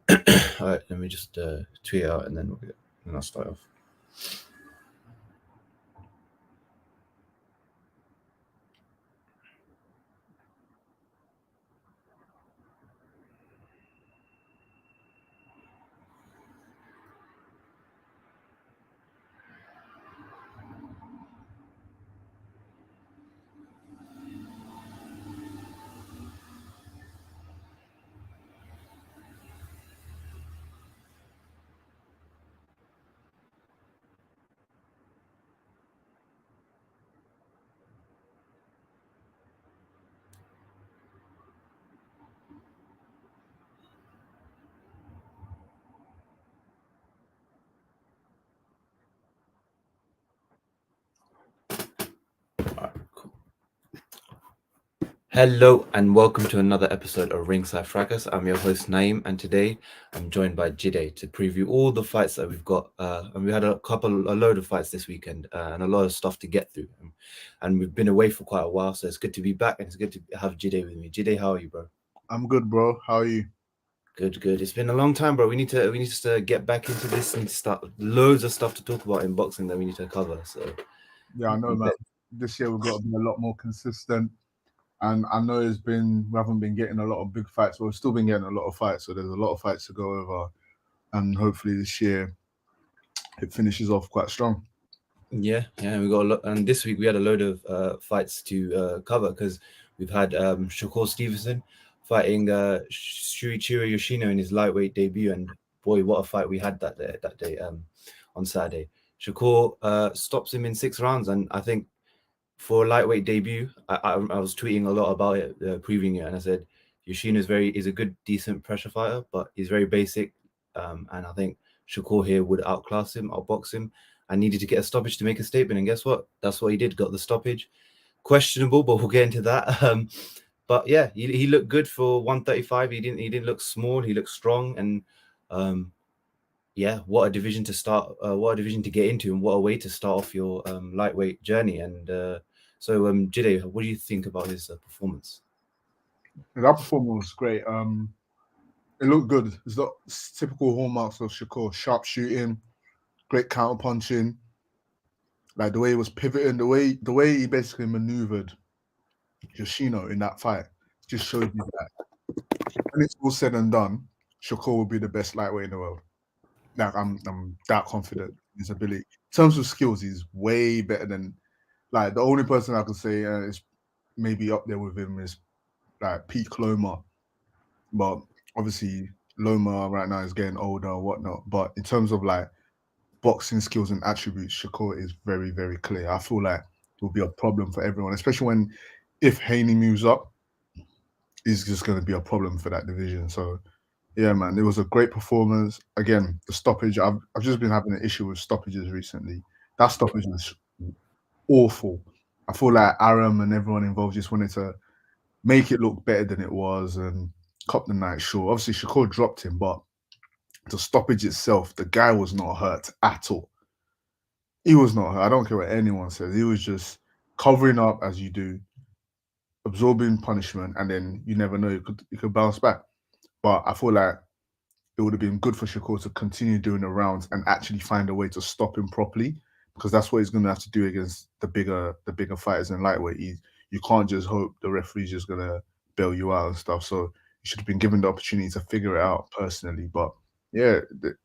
All right, let me just tweet out and then I'll start off. All right, cool. Hello and welcome to another episode of Ringside Fracas. I'm your host Naeem, and today I'm joined by Jide to preview all the fights that we've got. And we had a load of fights this weekend, and a lot of stuff to get through. And we've been away for quite a while, so it's good to be back, and it's good to have Jide with me. Jide, how are you, bro? I'm good, bro. How are you? Good, good. It's been a long time, bro. We need to get back into this. We need to start loads of stuff to talk about in boxing that we need to cover. So Yeah, I know, man. This year we've got to be a lot more consistent. And I know we haven't been getting a lot of big fights, but we've still been getting a lot of fights. So there's a lot of fights to go over. And hopefully this year it finishes off quite strong. yeah, we got a lot. And this week we had a load of fights to cover because we've had Shakur Stevenson fighting Shuichiro Yoshino in his lightweight debut, and boy, what a fight we had that day on Saturday. Shakur stops him in 6 rounds, and I think for a lightweight debut, I was tweeting a lot about it, previewing it, and I said Yoshino is a good, decent pressure fighter, but he's very basic, and I think Shakur here would outclass him, outbox him. I needed to get a stoppage to make a statement, and guess what? That's what he did. Got the stoppage. Questionable, but we'll get into that. But yeah, he looked good for 135. He didn't look small. He looked strong, and um, yeah, what a division to start. What a division to get into, and what a way to start off your lightweight journey. And Jide, what do you think about his performance? And that performance was great. It looked good. It's not typical hallmarks of Shakur: sharp shooting, great counter punching, like the way he was pivoting, the way he basically maneuvered Yoshino in that fight just showed you that when it's all said and done, Shakur will be the best lightweight in the world. Like I'm that confident in his ability. In terms of skills, he's way better than like the only person I could say is maybe up there with him is like Pete Loma, but obviously Loma right now is getting older or whatnot. But in terms of like boxing skills and attributes, Shakur is very, very clear. I feel like it will be a problem for everyone, especially when if Haney moves up, he's just going to be a problem for that division. So yeah, man, it was a great performance. Again, the stoppage. I've just been having an issue with stoppages recently. That stoppage was awful. I feel like Aram and everyone involved just wanted to make it look better than it was and cop the night short. Obviously, Shakur dropped him, but the stoppage itself, the guy was not hurt at all. He was not hurt. I don't care what anyone says. He was just covering up as you do, absorbing punishment, and then you never know, you could bounce back. But I feel like it would have been good for Shakur to continue doing the rounds and actually find a way to stop him properly, because that's what he's going to have to do against the bigger fighters in lightweight. You can't just hope the referee's just going to bail you out and stuff. So you should have been given the opportunity to figure it out personally. But yeah,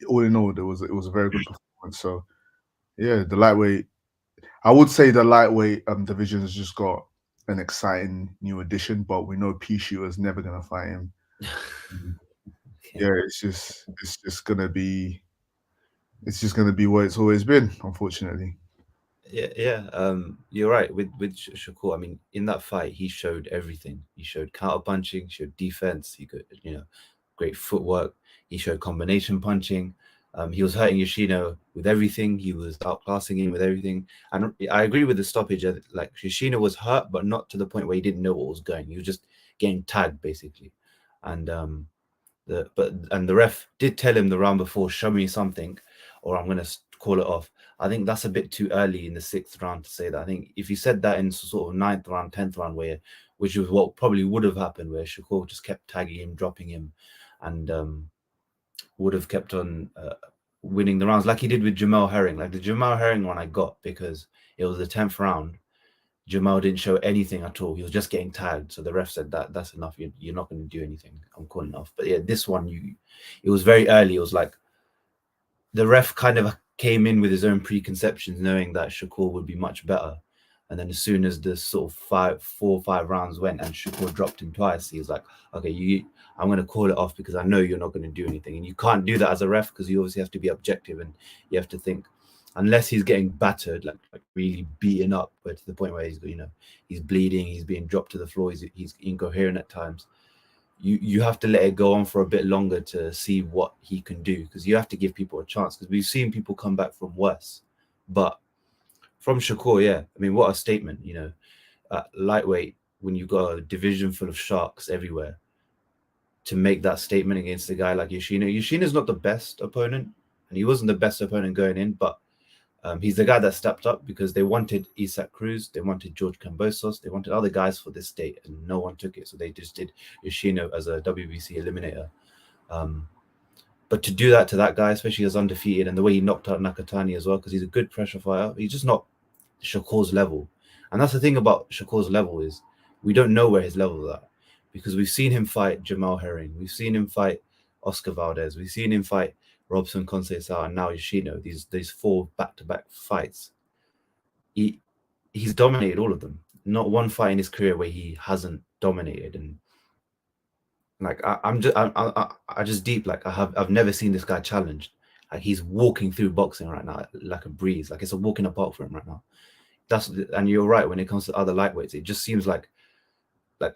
all in all, it was a very good performance. So yeah, the lightweight. I would say the lightweight division has just got an exciting new addition, but we know P Shooter's never going to fight him. Yeah, Yeah, it's just gonna be what it's always been, unfortunately. yeah. You're right with Shakur. I mean, in that fight, he showed everything. He showed counter punching, showed defense. He could, great footwork. He showed combination punching. He was hurting Yoshino with everything. He was outclassing him with everything. And I agree with the stoppage. Like Yoshino was hurt, but not to the point where he didn't know what was going. He was just getting tagged basically. And the ref did tell him the round before, show me something, or I'm gonna call it off. I think that's a bit too early in the 6th round to say that. I think if you said that in sort of 9th round, 10th round, which was what probably would have happened, where Shakur just kept tagging him, dropping him, and would have kept on winning the rounds like he did with Jamel Herring. Like the Jamel Herring one I got because it was the 10th round. Jamel didn't show anything at all. He was just getting tagged. So the ref said that's enough. You're not going to do anything. I'm calling off. But yeah, this one, it was very early. It was like the ref kind of came in with his own preconceptions, knowing that Shakur would be much better. And then as soon as the sort of 4 or 5 rounds went and Shakur dropped him twice, he was like, okay, I'm going to call it off because I know you're not going to do anything. And you can't do that as a ref because you obviously have to be objective and you have to think, unless he's getting battered, like really beaten up, but to the point where he's bleeding, he's being dropped to the floor, he's incoherent at times. You have to let it go on for a bit longer to see what he can do, because you have to give people a chance, because we've seen people come back from worse. But from Shakur, yeah, I mean, what a statement, lightweight, when you've got a division full of sharks everywhere, to make that statement against a guy like Yoshino. Yoshino's not the best opponent, and he wasn't the best opponent going in, but he's the guy that stepped up because they wanted Isaac Cruz, they wanted George Kambosos, they wanted other guys for this date, and no one took it. So they just did Yoshino as a WBC eliminator. But to do that to that guy, especially as undefeated, and the way he knocked out Nakatani as well, because he's a good pressure fighter, he's just not Shakur's level. And that's the thing about Shakur's level, is we don't know where his level is at, because we've seen him fight Jamel Herring, we've seen him fight Oscar Valdez, we've seen him fight Robson Conceição, and now Yoshino. These 4 back-to-back fights, he's dominated all of them. Not one fight in his career where he hasn't dominated. And like I just deep, like I've never seen this guy challenged. Like he's walking through boxing right now like a breeze. Like it's a walk in the park for him right now. And you're right, when it comes to other lightweights, it just seems like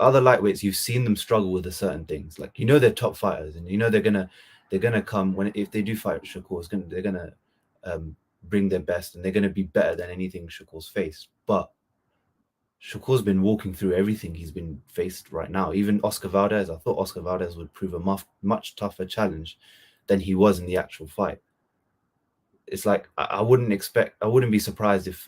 other lightweights, you've seen them struggle with the certain things. Like they're top fighters, and they're gonna come if they do fight Shakur, they're gonna bring their best, and they're gonna be better than anything Shakur's faced. But Shakur's been walking through everything he's been faced right now. Even Oscar Valdez, I thought Oscar Valdez would prove a much tougher challenge than he was in the actual fight. It's like I wouldn't be surprised if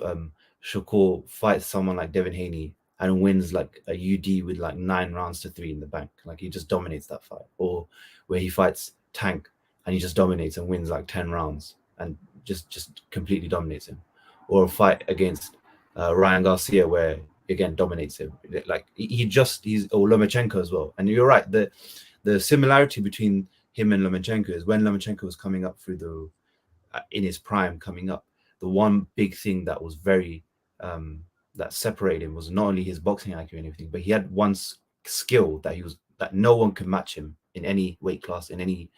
Shakur fights someone like Devin Haney and wins like a UD with like 9 rounds to 3 in the bank. Like he just dominates that fight. Or where he fights Tank and he just dominates and wins like 10 rounds and just completely dominates him. Or a fight against Ryan Garcia where again dominates him. Like he's or Lomachenko as well. And you're right, the similarity between him and Lomachenko is when Lomachenko was coming up through in his prime coming up, the one big thing that was very that separated him was not only his boxing IQ and everything, but he had one skill that no one could match him in any weight class, in any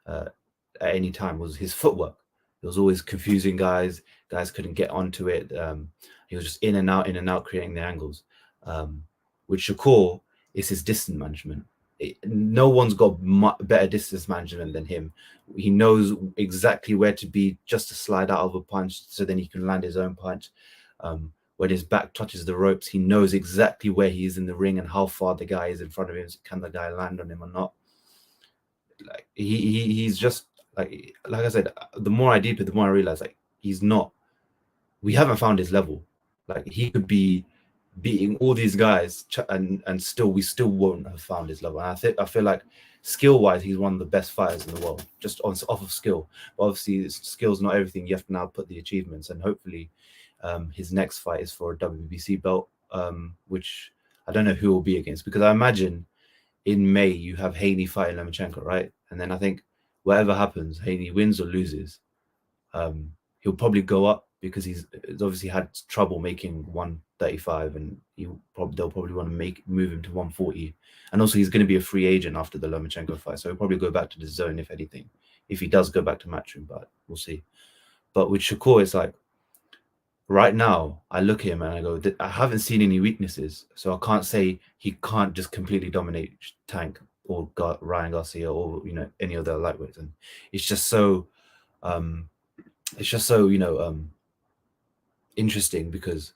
at any time, was his footwork. It was always confusing guys couldn't get onto it. He was just in and out creating the angles. With Shakur, it's his distance management. No one's got better distance management than him. He knows exactly where to be just to slide out of a punch, so then he can land his own punch. When his back touches the ropes, he knows exactly where he is in the ring and how far the guy is in front of him. Can the guy land on him or not? Like he's just like I said. The more I deep it, the more I realize like he's not. We haven't found his level. Like he could be beating all these guys and we still won't have found his level. And I feel like skill wise, he's one of the best fighters in the world, just off of skill. But obviously, skill's not everything. You have to now put the achievements, and hopefully, his next fight is for a WBC belt, which I don't know who will be against, because I imagine in May you have Haney fighting Lomachenko, right? And then I think whatever happens, Haney wins or loses, he'll probably go up because he's obviously had trouble making 135, and they'll probably want to move him to 140. And also he's going to be a free agent after the Lomachenko fight, so he'll probably go back to the zone if anything, if he does go back to Matchroom, but we'll see. But with Shakur, it's like right now I look at him and I go, I haven't seen any weaknesses, so I can't say he can't just completely dominate Tank or Ryan Garcia or any other lightweights. And it's just so interesting, because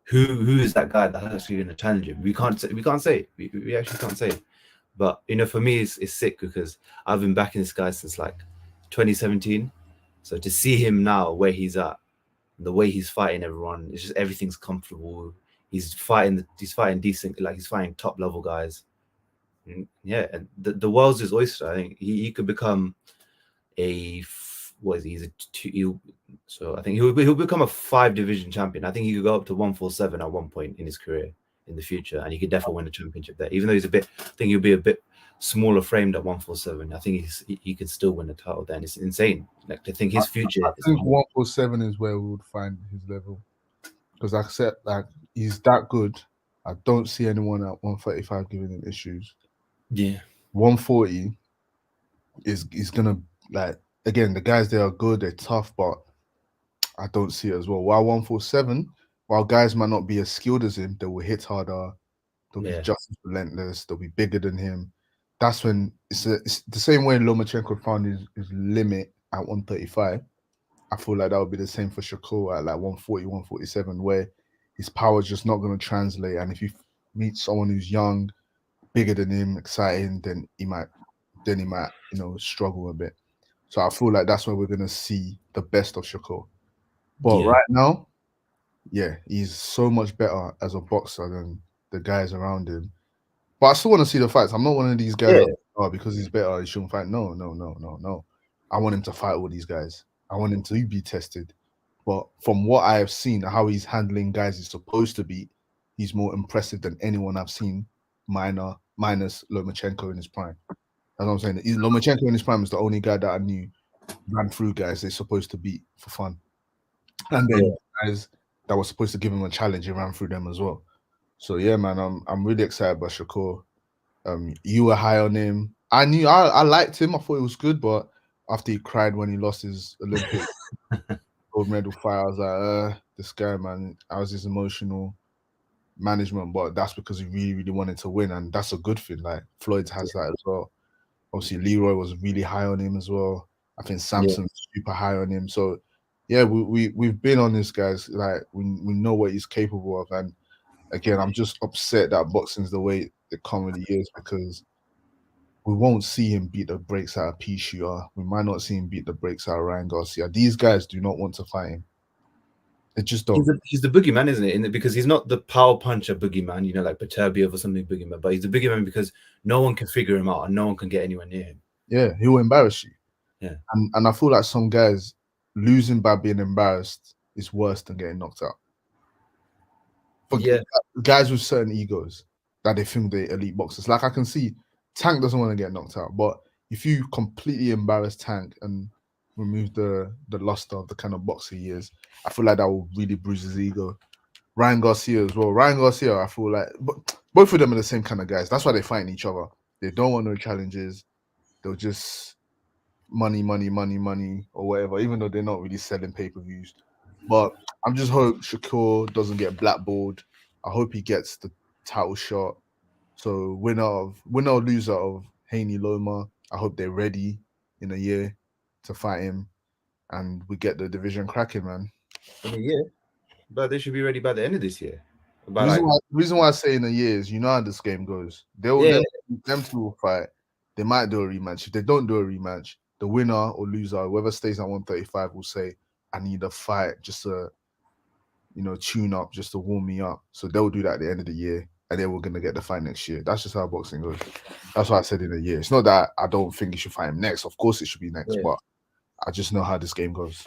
who is that guy that's actually going to challenge him? We can't say. We actually can't say. But for me, it's sick, because I've been backing this guy since like 2017. So to see him now where he's at, the way he's fighting everyone, it's just everything's comfortable. He's fighting decent, like he's fighting top level guys. And yeah, and the world's his oyster. I think he could become what is he? He's a two. So I think he'll become a 5 division champion. I think he could go up to 147 at one point in his career in the future, and he could definitely win a championship there. Even though I think he'll be a bit smaller framed at 147. I think he could still win a title there, and it's insane. Like to think his future. I think 147 is where we would find his level, because I said like he's that good. I don't see anyone at 135 giving him issues. Yeah, 140 is gonna, like, again, the guys there are good, they're tough, but I don't see it as well. While 147, while guys might not be as skilled as him, they will hit harder, they'll be just as relentless, they'll be bigger than him. That's when it's the same way Lomachenko found his limit at 135. I feel like that would be the same for Shakur at like 140, 147, where his power is just not going to translate. And if you meet someone who's young, bigger than him, exciting, then he might, struggle a bit. So I feel like that's where we're going to see the best of Shakur. But right now, yeah, he's so much better as a boxer than the guys around him. But I still want to see the fights. I'm not one of these guys because he's better, he shouldn't fight. No. I want him to fight all these guys. I want him to be tested. But from what I have seen, how he's handling guys he's supposed to beat, he's more impressive than anyone I've seen, minus Lomachenko in his prime. That's what I'm saying. Lomachenko in his prime is the only guy that I knew ran through guys they're supposed to beat for fun. And then guys that were supposed to give him a challenge, he ran through them as well. So yeah, man, I'm really excited about Shakur. You were high on him. I liked him. I thought it was good, but after he cried when he lost his Olympic gold medal fight, I was like, this guy, man, I was his emotional management, but that's because he really, really wanted to win, and that's a good thing. Like Floyd has that as well. Obviously, Leroy was really high on him as well. I think Samson's super high on him. So yeah, we've been on this, guys. Like we know what he's capable of, and again, I'm just upset that boxing's the way the comedy is, because we won't see him beat the brakes out of P Shooter. We might not see him beat the brakes out of Ryan Garcia. These guys do not want to fight him. They just don't. He's the boogeyman, isn't it? Because he's not the power puncher boogeyman, like Beterbiev or something boogeyman, but he's the boogeyman because no one can figure him out and no one can get anywhere near him. Yeah, he will embarrass you. Yeah. And I feel like some guys losing by being embarrassed is worse than getting knocked out. But guys with certain egos that they think they're elite boxers. Like I can see Tank doesn't want to get knocked out, but if you completely embarrass Tank and remove the luster of the kind of boxer he is, I feel like that will really bruise his ego. Ryan Garcia as well. Ryan Garcia, I feel like, but both of them are the same kind of guys. That's why they fight each other. They don't want no challenges. They'll just money, or whatever, even though they're not really selling pay-per-views. But I'm just hope Shakur doesn't get blackballed. I hope he gets the title shot. So winner or loser of Haney Loma, I hope they're ready in a year to fight him, and we get the division cracking, man. In a year? But they should be ready by the end of this year. The reason why I say in a year is, you know how this game goes. Them two will fight. They might do a rematch. If they don't do a rematch, the winner or loser, whoever stays at 135, will say, I need a fight just to, tune up, just to warm me up. So they'll do that at the end of the year, and then we're going to get the fight next year. That's just how boxing goes. That's why I said in a year. It's not that I don't think you should fight him next. Of course it should be next, but I just know how this game goes.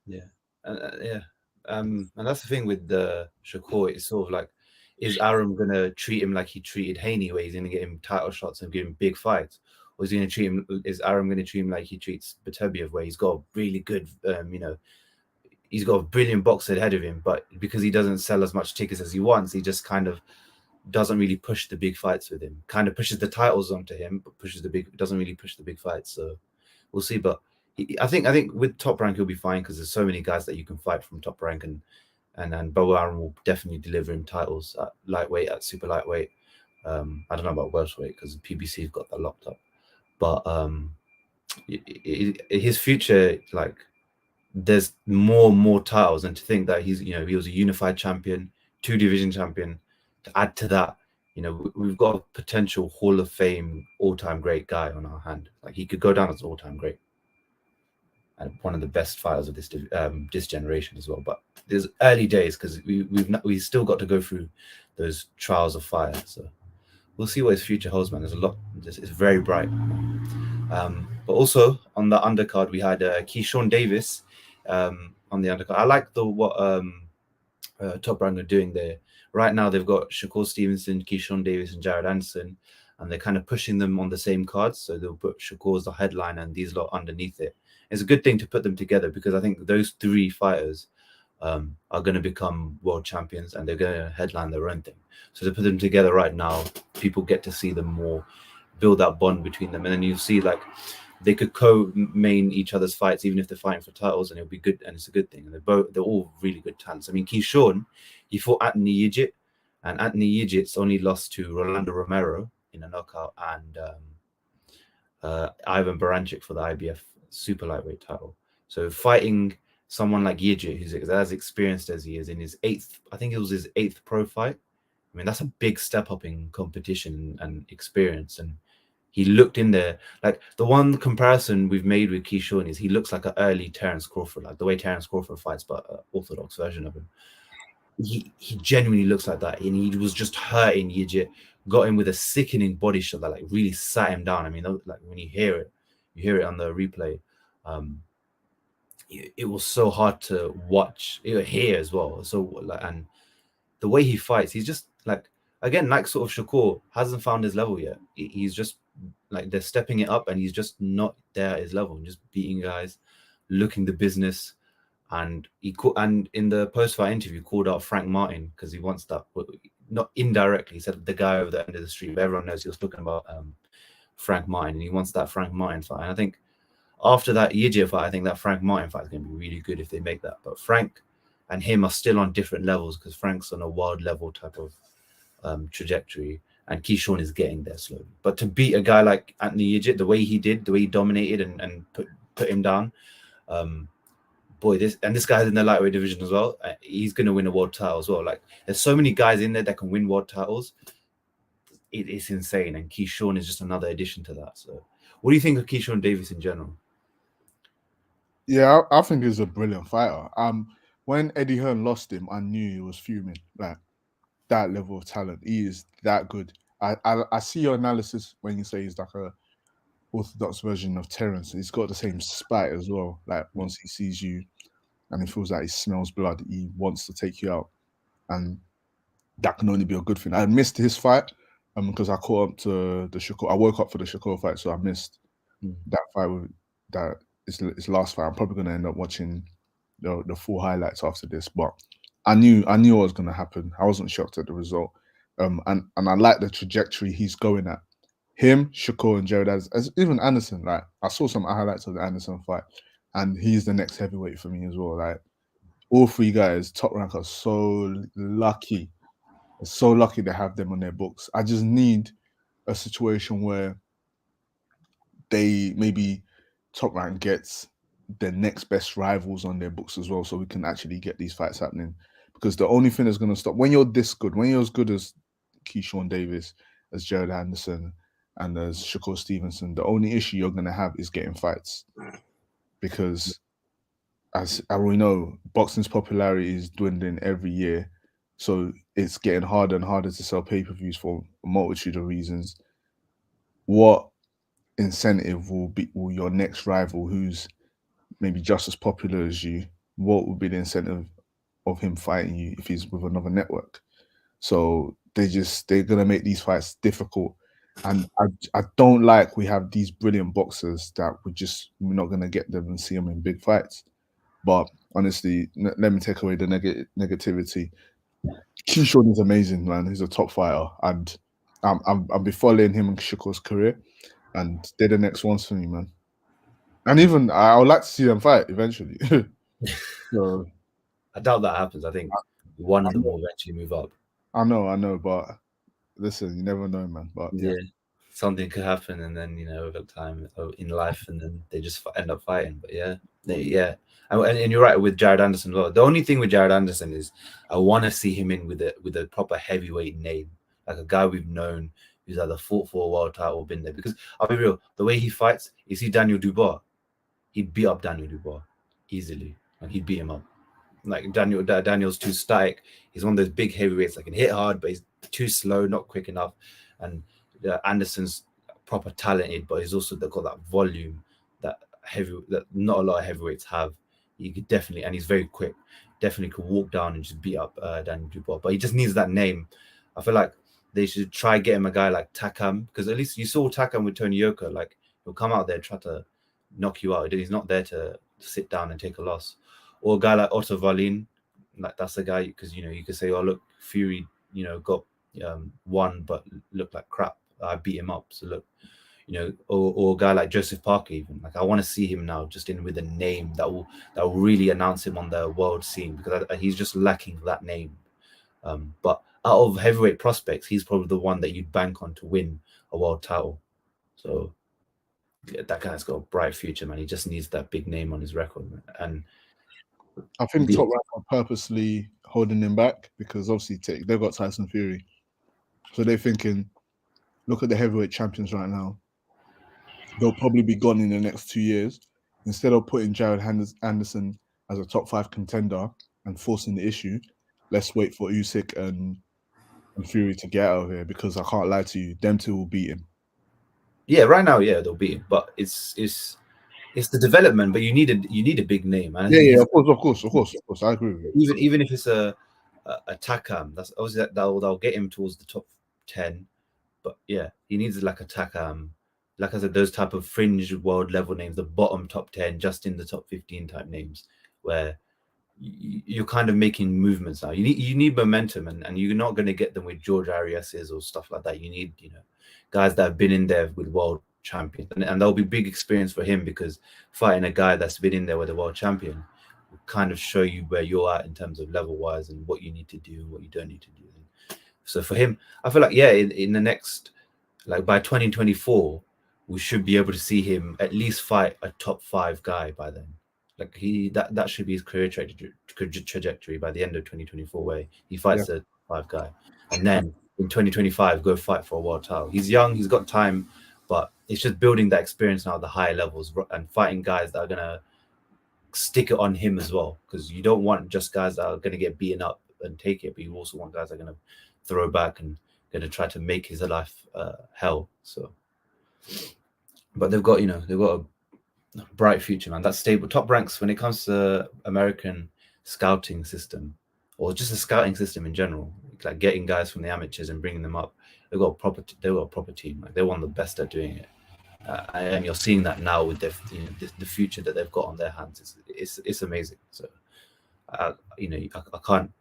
Yeah. And that's the thing with the Shakur. It's sort of like, is Arum going to treat him like he treated Haney, where he's going to get him title shots and give him big fights? Or is Arum going to treat him like he treats Beterbiev, where he's got a really good, he's got a brilliant boxer ahead of him, but because he doesn't sell as much tickets as he wants, he just kind of doesn't really push the big fights with him. Kind of pushes the titles onto him, but doesn't really push the big fights. So we'll see. But I think with Top Rank he'll be fine, because there's so many guys that you can fight from Top Rank, and Bo Arum will definitely deliver him titles at lightweight, at super lightweight. I don't know about welterweight because PBC's got that locked up. But his future, like, there's more titles, and to think that he was a unified champion, 2-division champion. To add to that, we've got a potential Hall of Fame all-time great guy on our hand. Like, he could go down as all-time great and one of the best fighters of this generation as well. But there's early days, because we've still got to go through those trials of fire. So we'll see what his future holds, man. There's a lot. It's very bright. But also on the undercard, we had Keyshawn Davis on the undercard. I like what Top Rank are doing there. Right now, they've got Shakur Stevenson, Keyshawn Davis, and Jared Anderson, and they're kind of pushing them on the same cards. So they'll put Shakur as the headline and these lot underneath it. It's a good thing to put them together because I think those three fighters are going to become world champions and they're going to headline their own thing. So to put them together right now, people get to see them more, build that bond between them, and then you see like they could co-main each other's fights even if they're fighting for titles, and it'll be good, and it's a good thing. And they're all really good talents. I mean, Keyshawn, he fought Anthony Yigit, and Anthony Yigit's only lost to Rolando Romero in a knockout, and Ivan Baranchyk for the IBF super lightweight title. So fighting someone like Yigit, who's as experienced as he is, in his I think it was his eighth pro fight. I mean, that's a big step up in competition and experience. And he looked in there, like the one comparison we've made with Keyshawn is he looks like an early Terence Crawford, like the way Terence Crawford fights, but an orthodox version of him. He genuinely looks like that, and he was just hurting Yigit, got him with a sickening body shot that like really sat him down. I mean, like when you hear it on the replay. It was so hard to watch, hear as well. So and the way he fights, he's just like, again, like sort of Shakur, hasn't found his level yet. He's just like, they're stepping it up and he's just not there at his level, and just beating guys, looking the business. And and in the post-fight interview, called out Frank Martin because he wants that, not indirectly. He said the guy over the end of the street, but everyone knows he was talking about Frank Martin, and he wants that Frank Martin fight. And I think after that Yigit fight, I think that Frank Martin fight is going to be really good if they make that. But Frank and him are still on different levels because Frank's on a world level type of trajectory, and Keyshawn is getting there slowly. But to beat a guy like Anthony Yigit, the way he did, the way he dominated and put him down, boy, this guy's in the lightweight division as well. He's going to win a world title as well. Like, there's so many guys in there that can win world titles. It's insane, and Keyshawn is just another addition to that. So, what do you think of Keyshawn Davis in general? Yeah, I think he's a brilliant fighter. When Eddie Hearn lost him, I knew he was fuming. Like, that level of talent, he is that good. I see your analysis when you say he's like a orthodox version of Terence. He's got the same spite as well. Like, once he sees you and he feels like he smells blood, he wants to take you out, and that can only be a good thing. I missed his fight because I caught up to the Shakur. I woke up for the Shakur fight, so I missed that fight with that. His last fight. I'm probably going to end up watching the full highlights after this, but I knew what was going to happen. I wasn't shocked at the result, and I like the trajectory he's going at. Him, Shakur, and Jared, as even Anderson. Like, I saw some highlights of the Anderson fight, and he's the next heavyweight for me as well. Like, all three guys, Top Rank, are so lucky. So lucky to have them on their books. I just need a situation where they maybe Top Rank gets the next best rivals on their books as well, so we can actually get these fights happening. Because the only thing that's going to stop, when you're this good, when you're as good as Keyshawn Davis, as Jared Anderson, and as Shakur Stevenson, the only issue you're going to have is getting fights. Because as we know, boxing's popularity is dwindling every year. So it's getting harder and harder to sell pay-per-views for a multitude of reasons. What incentive will your next rival, who's maybe just as popular as you, what would be the incentive of him fighting you if he's with another network? So they're gonna make these fights difficult. And I don't like we have these brilliant boxers that we're not gonna get them and see them in big fights. But honestly, let me take away the negativity. Keyshawn is amazing, man. He's a top fighter, and I'll be following him in Shakur's career, and they're the next ones for me, man. And even I would like to see them fight eventually. So, I doubt that happens. I think one of them will eventually move up. I know, but listen, you never know, man. But yeah, something could happen, and then over time in life, and then they just end up fighting. But yeah. And you're right with Jared Anderson as well. The only thing with Jared Anderson is I want to see him in with a proper heavyweight name, like a guy we've known who's either fought for a world title or been there. Because I'll be real, the way he fights, you see Daniel Dubois, he'd beat up Daniel Dubois easily. Like, he'd beat him up. Like, Daniel's too static. He's one of those big heavyweights that can hit hard, but he's too slow, not quick enough. And Anderson's proper talented, but he's also got that volume that not a lot of heavyweights have. He could definitely, and he's very quick. Definitely could walk down and just beat up Daniel Dubois, but he just needs that name. I feel like they should try get him a guy like Takam, because at least you saw Takam with Tony Yoka. Like, he'll come out there and try to knock you out. He's not there to sit down and take a loss. Or a guy like Otto Wallin, like that's a guy, because you could say, oh look, Fury, got won but looked like crap. I beat him up. So look, or a guy like Joseph Parker, even. Like, I want to see him now just in with a name that will really announce him on the world scene, because he's just lacking that name. But out of heavyweight prospects, he's probably the one that you'd bank on to win a world title. So yeah, that guy's got a bright future, man. He just needs that big name on his record, man. And I think Top Rank are purposely holding him back because obviously they've got Tyson Fury, so they're thinking, look at the heavyweight champions right now. They'll probably be gone in the next 2 years. Instead of putting Jared Anderson as a top 5 contender and forcing the issue, let's wait for Usyk and Fury to get out of here, because I can't lie to you, them two will beat him. Yeah, right now, yeah, they'll beat him, but it's the development. But you need a big name. And of course, I agree with you. Even if it's a Takam, that's obviously that'll get him towards the top 10. But yeah, he needs like a Takam, like I said, those type of fringe world level names, the bottom top 10, just in the top 15 type names, where you're kind of making movements now. You need momentum, and you're not going to get them with George Arias's or stuff like that. You need guys that have been in there with world champions, and that'll be big experience for him, because fighting a guy that's been in there with a world champion will kind of show you where you're at in terms of level wise and what you need to do and what you don't need to do. So for him, I feel like in the next, like by 2024, we should be able to see him at least fight a top 5 guy by then. Like that should be his career trajectory by the end of 2024, where he fights a 5 guy, and then in 2025 go fight for a world title. He's young, he's got time, but it's just building that experience now at the higher levels and fighting guys that are gonna stick it on him as well, because you don't want just guys that are gonna get beaten up and take it, but you also want guys that are gonna throw back and gonna try to make his life hell. So, but they've got a bright future, man. That's stable. Top Ranks, when it comes to American scouting system, or just a scouting system in general, like getting guys from the amateurs and bringing them up, they've got a proper team. Like, they're one of the best at doing it, and you're seeing that now with the future that they've got on their hands. It's amazing. So I can't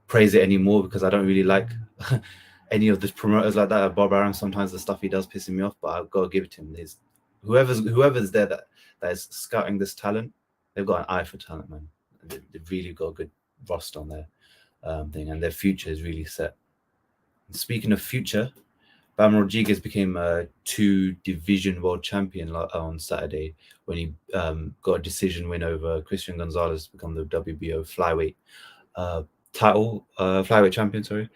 praise it anymore, because I don't really like any of the promoters like that. Bob Arum, sometimes the stuff he does pissing me off, but I've got to give it to him. Whoever's there that is scouting this talent, they've got an eye for talent, man. They've really got a good roster on their thing, and their future is really set. And speaking of future, Bam Rodriguez became a 2-division world champion on Saturday when he got a decision win over Christian Gonzalez to become the WBO flyweight flyweight champion. Sorry,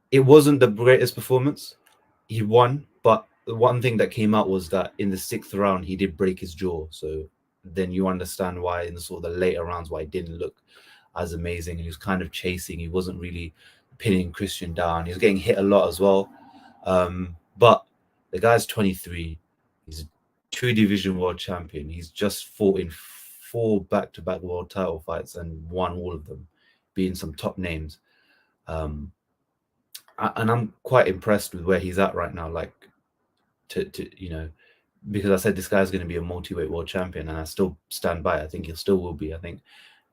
it wasn't the greatest performance. He won, but the one thing that came out was that in the 6th round he did break his jaw. So then you understand why in the sort of the later rounds why he didn't look as amazing. And he was kind of chasing. He wasn't really pinning Christian down. He was getting hit a lot as well. But the guy's 23. He's a 2-division world champion. He's just fought in 4 back-to-back world title fights and won all of them, being some top names. And I'm quite impressed with where he's at right now. Like, because I said this guy's going to be a multi-weight world champion, and I still stand by it. I think he still will be. I think,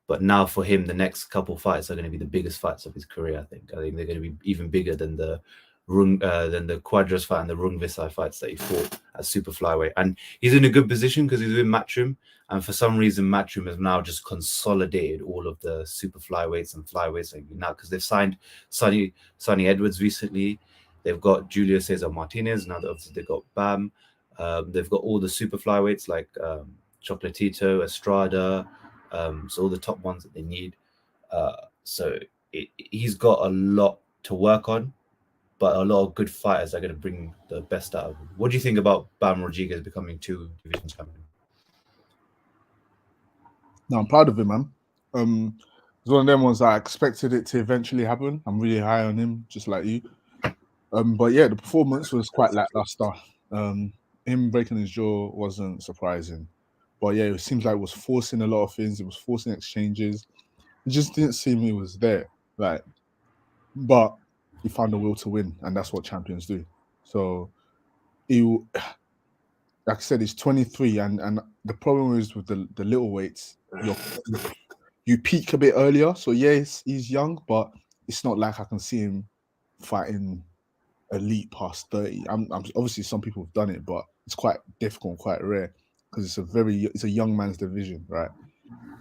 but now for him, the next couple fights are going to be the biggest fights of his career. I think they're going to be even bigger than the Quadras fight and the Rungvisai fights that he fought at super flyweight. And he's in a good position because he's in Matchroom, and for some reason Matchroom has now just consolidated all of the super flyweights and flyweights now, because they've signed Sonny Edwards recently. They've got Julio Cesar Martinez. Now obviously they've got Bam. They've got all the super flyweights like Chocolatito, Estrada, so all the top ones that they need. So he's got a lot to work on, but a lot of good fighters are going to bring the best out of him. What do you think about Bam Rodriguez becoming 2-division champion? No, I'm proud of him, man. It's one of them ones that I expected it to eventually happen. I'm really high on him, just like you. But yeah, the performance was quite lackluster. Him breaking his jaw wasn't surprising, but yeah, it seems like it was forcing a lot of things. It was forcing exchanges. It just didn't seem he was there. Like, but he found the will to win, and that's what champions do. So he, like I said, he's 23, and the problem is with the little weights, you peak a bit earlier. So yes, he's young, but it's not like I can see him fighting elite past 30. I'm obviously some people have done it, but it's quite difficult, quite rare because it's a young man's division, right?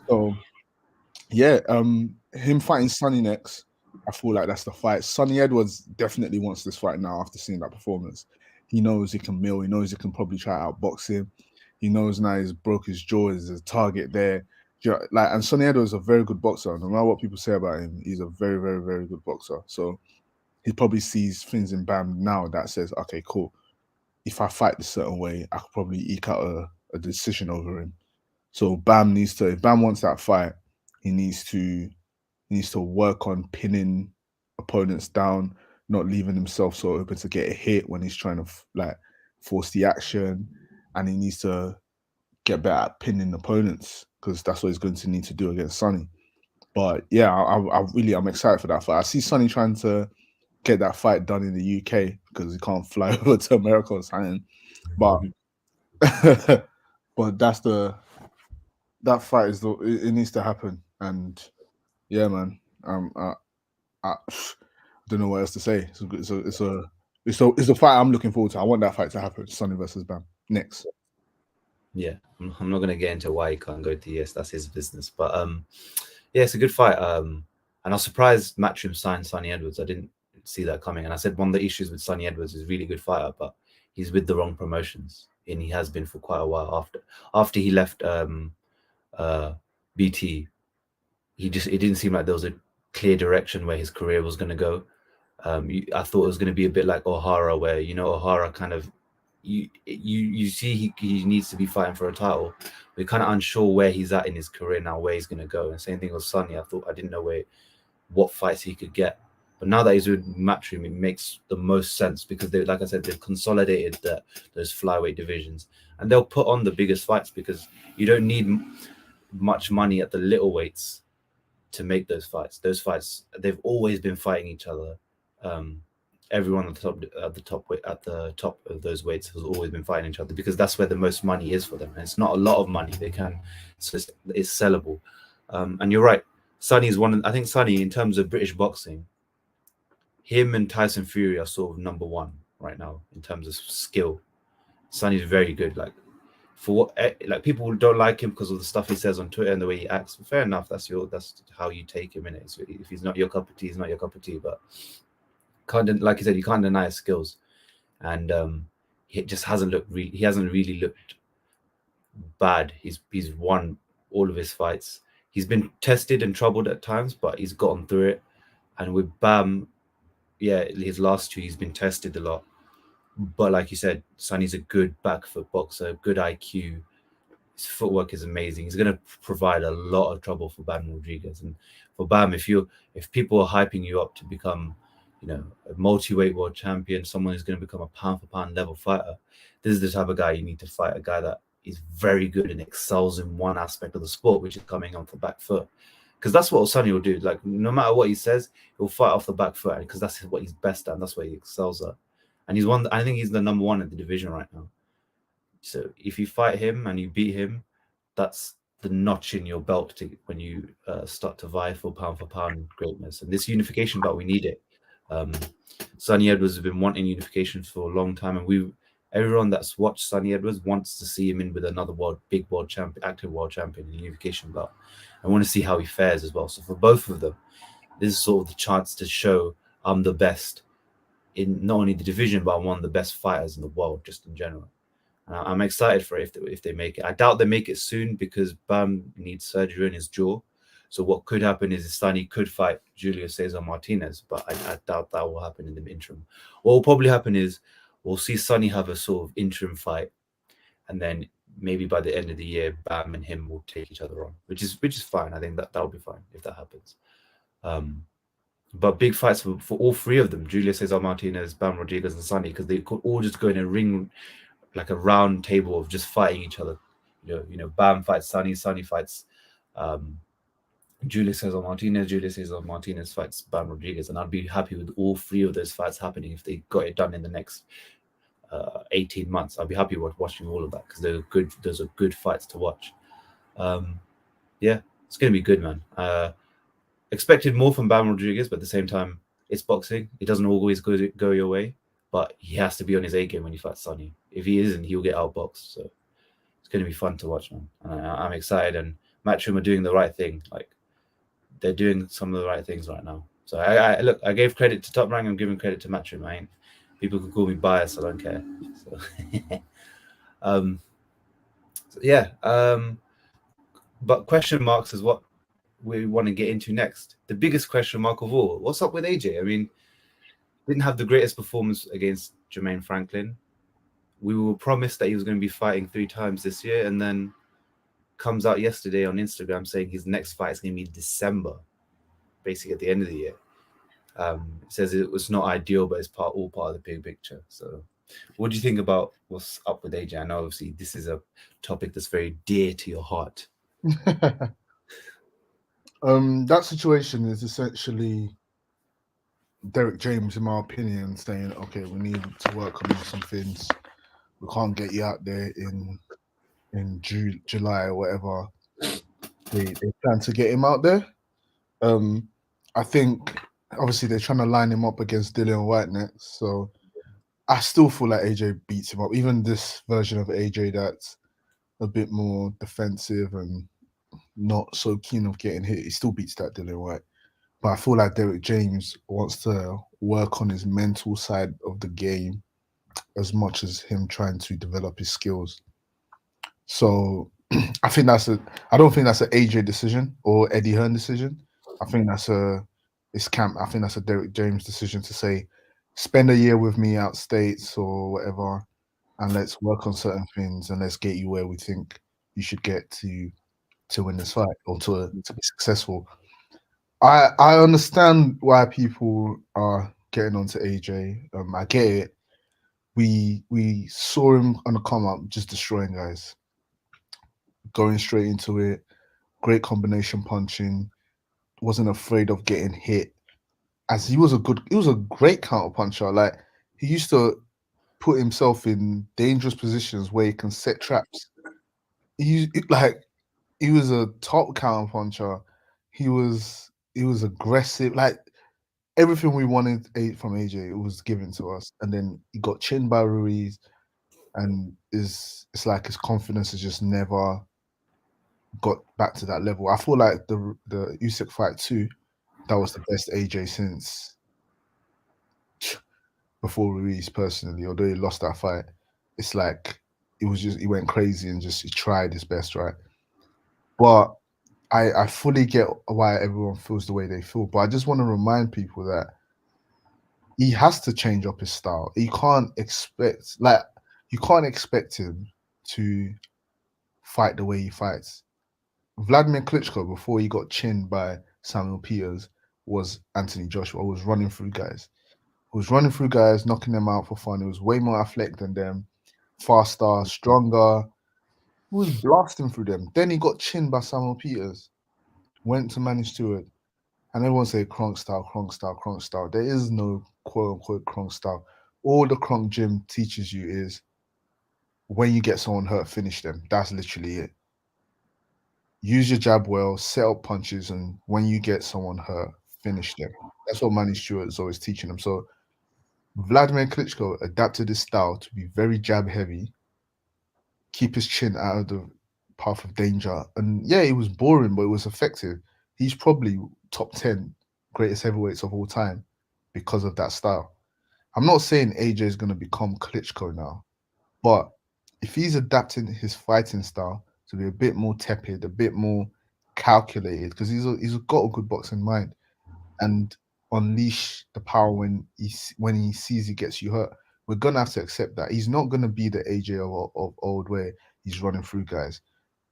So yeah, him fighting Sonny next, I feel like that's the fight. Sonny Edwards definitely wants this fight now after seeing that performance. He knows he can mill. He knows he can probably try to outbox him. He knows now he's broke his jaw. There's a target there. Like, and Sonny Edwards is a very good boxer. No matter what people say about him, he's a very, very, very good boxer. So he probably sees things in Bam now that says, okay, cool. If I fight this certain way, I could probably eke out a decision over him. So if Bam wants that fight, he needs to work on pinning opponents down, not leaving himself so open to get a hit when he's trying to like force the action, and he needs to get better at pinning opponents because that's what he's going to need to do against Sonny. But yeah, I'm excited for that fight. I see Sonny trying to get that fight done in the UK because he can't fly over to America or something. But but that fight it needs to happen. And yeah, man, I don't know what else to say. It's a fight I'm looking forward to. I want that fight to happen. Sonny versus Bam next. Yeah, I'm not gonna get into why he can't go to the US. That's his business. But yeah, it's a good fight. And I was surprised Matchroom signed Sonny Edwards. I didn't see that coming. And I said one of the issues with Sonny Edwards is really good fighter, but he's with the wrong promotions, and he has been for quite a while. After he left BT, it didn't seem like there was a clear direction where his career was going to go. I thought it was going to be a bit like O'Hara, where O'Hara kind of you see he needs to be fighting for a title. We're kind of unsure where he's at in his career now, where he's going to go. And same thing with Sonny. I didn't know what fights he could get. But now that he's with Matchroom, it makes the most sense because like I said, they've consolidated those flyweight divisions, and they'll put on the biggest fights because you don't need much money at the little weights to make those fights. Those fights, they've always been fighting each other. Everyone at the top of those weights has always been fighting each other because that's where the most money is for them. And it's not a lot of money. So it's sellable. And you're right. Sonny is I think Sonny, in terms of British boxing, him and Tyson Fury are sort of number one right now in terms of skill. Sonny's very good. Like, for what, like, people don't like him because of the stuff he says on Twitter and the way he acts. Fair enough. That's how you take him in it. So if he's not your cup of tea, he's not your cup of tea. But like you said, you can't deny his skills, and he just hasn't he hasn't really looked bad. He's won all of his fights. He's been tested and troubled at times, but he's gotten through it. And with Bam, yeah, his last two, he's been tested a lot. But like you said, Sonny's a good back foot boxer, good IQ. His footwork is amazing. He's going to provide a lot of trouble for Bam Rodriguez. And for Bam, if people are hyping you up to become, a multi-weight world champion, someone who's going to become a pound for pound level fighter, this is the type of guy you need to fight. A guy that is very good and excels in one aspect of the sport, which is coming off the back foot. Because that's what Sonny will do. Like, no matter what he says, he'll fight off the back foot because that's what he's best at. And that's what he excels at. And I think he's the number one in the division right now. So if you fight him and you beat him, that's the notch in your belt when you start to vie for pound greatness. And this unification bout, we need it. Sonny Edwards has been wanting unification for a long time, and everyone that's watched Sonny Edwards wants to see him in with another big world champion, active world champion in unification bout. I want to see how he fares as well. So for both of them, this is sort of the chance to show I'm the best in not only the division, but I'm one of the best fighters in the world, just in general. And I'm excited for it if they make it. I doubt they make it soon because Bam needs surgery in his jaw. So what could happen is Sonny could fight Julio Cesar Martinez, but I doubt that will happen in the interim. What will probably happen is we'll see Sonny have a sort of interim fight, and then maybe by the end of the year, Bam and him will take each other on, which is fine. I think that will be fine if that happens. but big fights for all three of them: Julio Cesar Martinez, Bam Rodriguez, and Sonny, because they could all just go in a ring, like a round table of just fighting each other. Bam fights Sonny, Sonny fights um, Julio Cesar Martinez, Julio Cesar Martinez fights Bam Rodriguez, and I'd be happy with all three of those fights happening if they got it done in the next 18 months. I'd be happy with watching all of that because they're good. Those are good fights to watch. Um, yeah, it's gonna be good, man. Expected more from Bam Rodriguez, but at the same time, it's boxing. It doesn't always go your way, but he has to be on his A game when he fights Sonny. If he isn't, he'll get outboxed. So it's going to be fun to watch, man. And I'm excited, and Matchroom are doing the right thing. Like they're doing some of the right things right now. So I look, I gave credit to Top Rank. I'm giving credit to Matchroom. I ain't, people can call me biased. I don't care. So, um, so yeah. But question marks is what we want to get into next. The biggest question mark of all: what's up with AJ? I mean, didn't have the greatest performance against Jermaine Franklin. We were promised that he was going to be fighting 3 times this year, and then comes out yesterday on Instagram saying his next fight is going to be December, basically at the end of the year. Says it was not ideal, but it's all part of the big picture. So, what do you think about what's up with AJ? I know obviously this is a topic that's very dear to your heart. That situation is essentially Derek James, in my opinion, saying, "Okay, we need to work on some things. We can't get you out there in July or whatever." They plan to get him out there. I think obviously they're trying to line him up against Dillian White next. So I still feel like AJ beats him up. Even this version of AJ that's a bit more defensive and not so keen of getting hit, he still beats that Dillian White. But I feel like Derek James wants to work on his mental side of the game as much as him trying to develop his skills. So I think I don't think that's an AJ decision or Eddie Hearn decision. I think it's camp. I think that's a Derek James decision to say, spend a year with me out states or whatever, and let's work on certain things and let's get you where we think you should get to win this fight or to be successful. I understand why people are getting onto AJ. I get it. We saw him on the come up, just destroying guys, going straight into it. Great combination punching. Wasn't afraid of getting hit. As he was a great counter puncher. Like he used to put himself in dangerous positions where he can set traps. He was a top counter puncher. He was aggressive. Like everything we wanted from AJ was given to us, and then he got chinned by Ruiz, and it's like his confidence has just never got back to that level. I feel like the Usyk fight too, that was the best AJ since before Ruiz personally. Although he lost that fight, it's like he went crazy and just he tried his best, right? But I fully get why everyone feels the way they feel. But I just want to remind people that he has to change up his style. You can't expect him to fight the way he fights. Vladimir Klitschko, before he got chinned by Samuel Peters, was Anthony Joshua, was running through guys. He was running through guys, knocking them out for fun. He was way more athletic than them, faster, stronger. He was blasting through them. Then he got chinned by Samuel Peters, went to Manny Stewart, and everyone say Kronk style, Kronk style, Kronk style. There is no quote unquote Kronk style. All the Kronk gym teaches you is when you get someone hurt, finish them. That's literally it. Use your jab well, set up punches, and when you get someone hurt, finish them. That's what Manny Stewart is always teaching them. So Vladimir Klitschko adapted his style to be very jab heavy, keep his chin out of the path of danger. And yeah, it was boring, but it was effective. He's probably top 10 greatest heavyweights of all time because of that style. I'm not saying AJ is going to become Klitschko now, but if he's adapting his fighting style to be a bit more tepid, a bit more calculated, because he's got a good boxing mind, and unleash the power when he sees he gets you hurt, we're gonna have to accept that he's not gonna be the AJ of old where he's running through guys.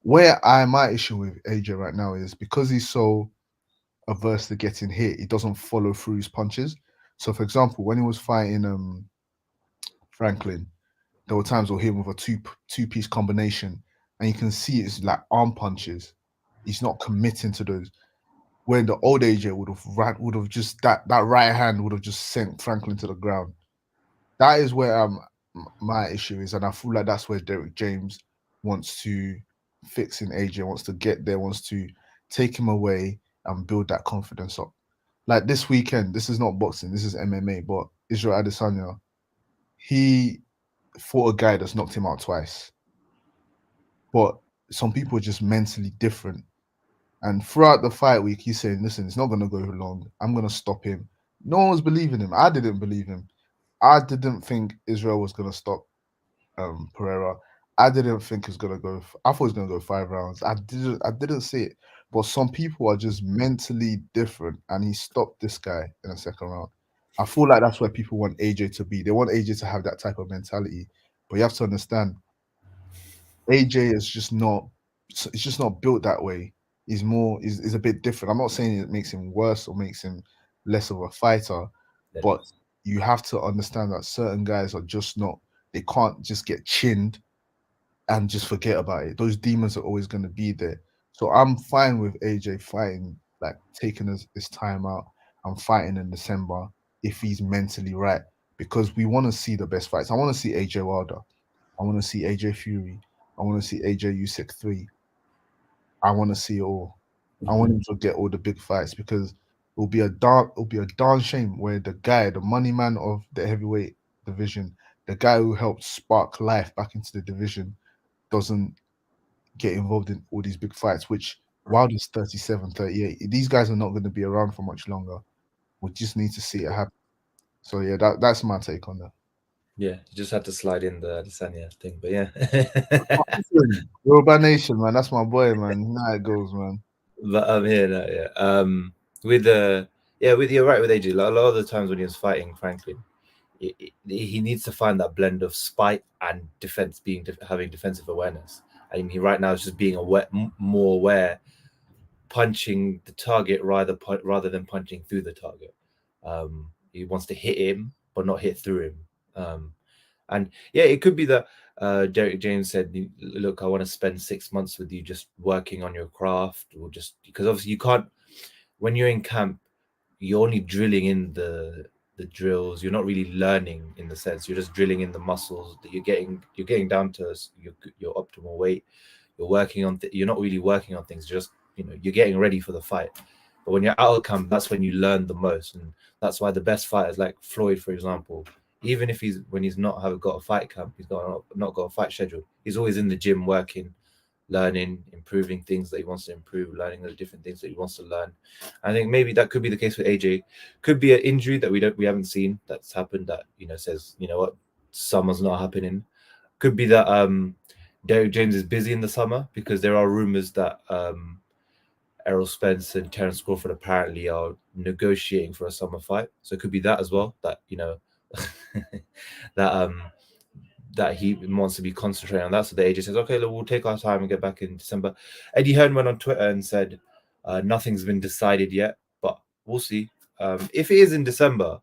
My issue with AJ right now is because he's so averse to getting hit. He doesn't follow through his punches. So, for example, when he was fighting Franklin, there were times where he hit him with a two-piece combination, and you can see it's like arm punches. He's not committing to those. When the old AJ would have just that right hand would have just sent Franklin to the ground. That is where my issue is, and I feel like that's where Derek James wants to fix in AJ, wants to get there, wants to take him away and build that confidence up. Like this weekend, this is not boxing, this is MMA, but Israel Adesanya, he fought a guy that's knocked him out twice. But some people are just mentally different. And throughout the fight week, he's saying, listen, it's not going to go long. I'm going to stop him. No one was believing him. I didn't believe him. I didn't think Israel was going to stop Pereira. I didn't think he was going to go. I thought he was going to go 5 rounds. I didn't see it. But some people are just mentally different, and he stopped this guy in the second round. I feel like that's where people want AJ to be. They want AJ to have that type of mentality. But you have to understand, AJ is just not. It's just not built that way. He's a bit different. I'm not saying it makes him worse or makes him less of a fighter, but you have to understand that certain guys are just not. They can't just get chinned and just forget about it. Those demons are always going to be there. So I'm fine with AJ fighting, like taking his time out and fighting in December if he's mentally right, because we want to see the best fights. I want to see AJ Wilder. I want to see AJ Fury. I want to see AJ Usyk 3. I want to see it all. I want him to get all the big fights, because it'll be a darn shame where the guy, the money man of the heavyweight division, the guy who helped spark life back into the division, doesn't get involved in all these big fights, which Wilder's 37, 38. These guys are not going to be around for much longer. We just need to see it happen. So yeah, that's my take on that. Yeah, you just had to slide in the Adesanya thing, but yeah. Yoruba Nation, man, that's my boy, man. You know how it goes, man. But I'm here now, yeah. With you're right with AJ. Like, a lot of the times when he was fighting Franklin, he needs to find that blend of spite and defense, having defensive awareness. I mean, he right now is just being more aware, punching the target rather than punching through the target. He wants to hit him, but not hit through him. And yeah, it could be that Derek James said, look, I want to spend 6 months with you just working on your craft, or just because obviously you can't, when you're in camp, you're only drilling in the drills. You're not really learning in the sense. You're just drilling in the muscles that you're getting down to your optimal weight. You're working on you're not really working on things. Just, you're getting ready for the fight. But when you're out of camp, that's when you learn the most, and that's why the best fighters, like Floyd, for example, even if when he's not got a fight camp, he's not got a fight schedule, he's always in the gym working, learning, improving things that he wants to improve, learning the different things that he wants to learn. I think maybe that could be the case with AJ. Could be an injury that we haven't seen that's happened that says, what, summer's not happening. Could be that Derek James is busy in the summer, because there are rumors that Errol Spence and Terence Crawford apparently are negotiating for a summer fight. So it could be that as well, that that he wants to be concentrating on that. So the AJ says, okay, look, we'll take our time and get back in December. Eddie Hearn went on Twitter and said, nothing's been decided yet, but we'll see. If it is in December,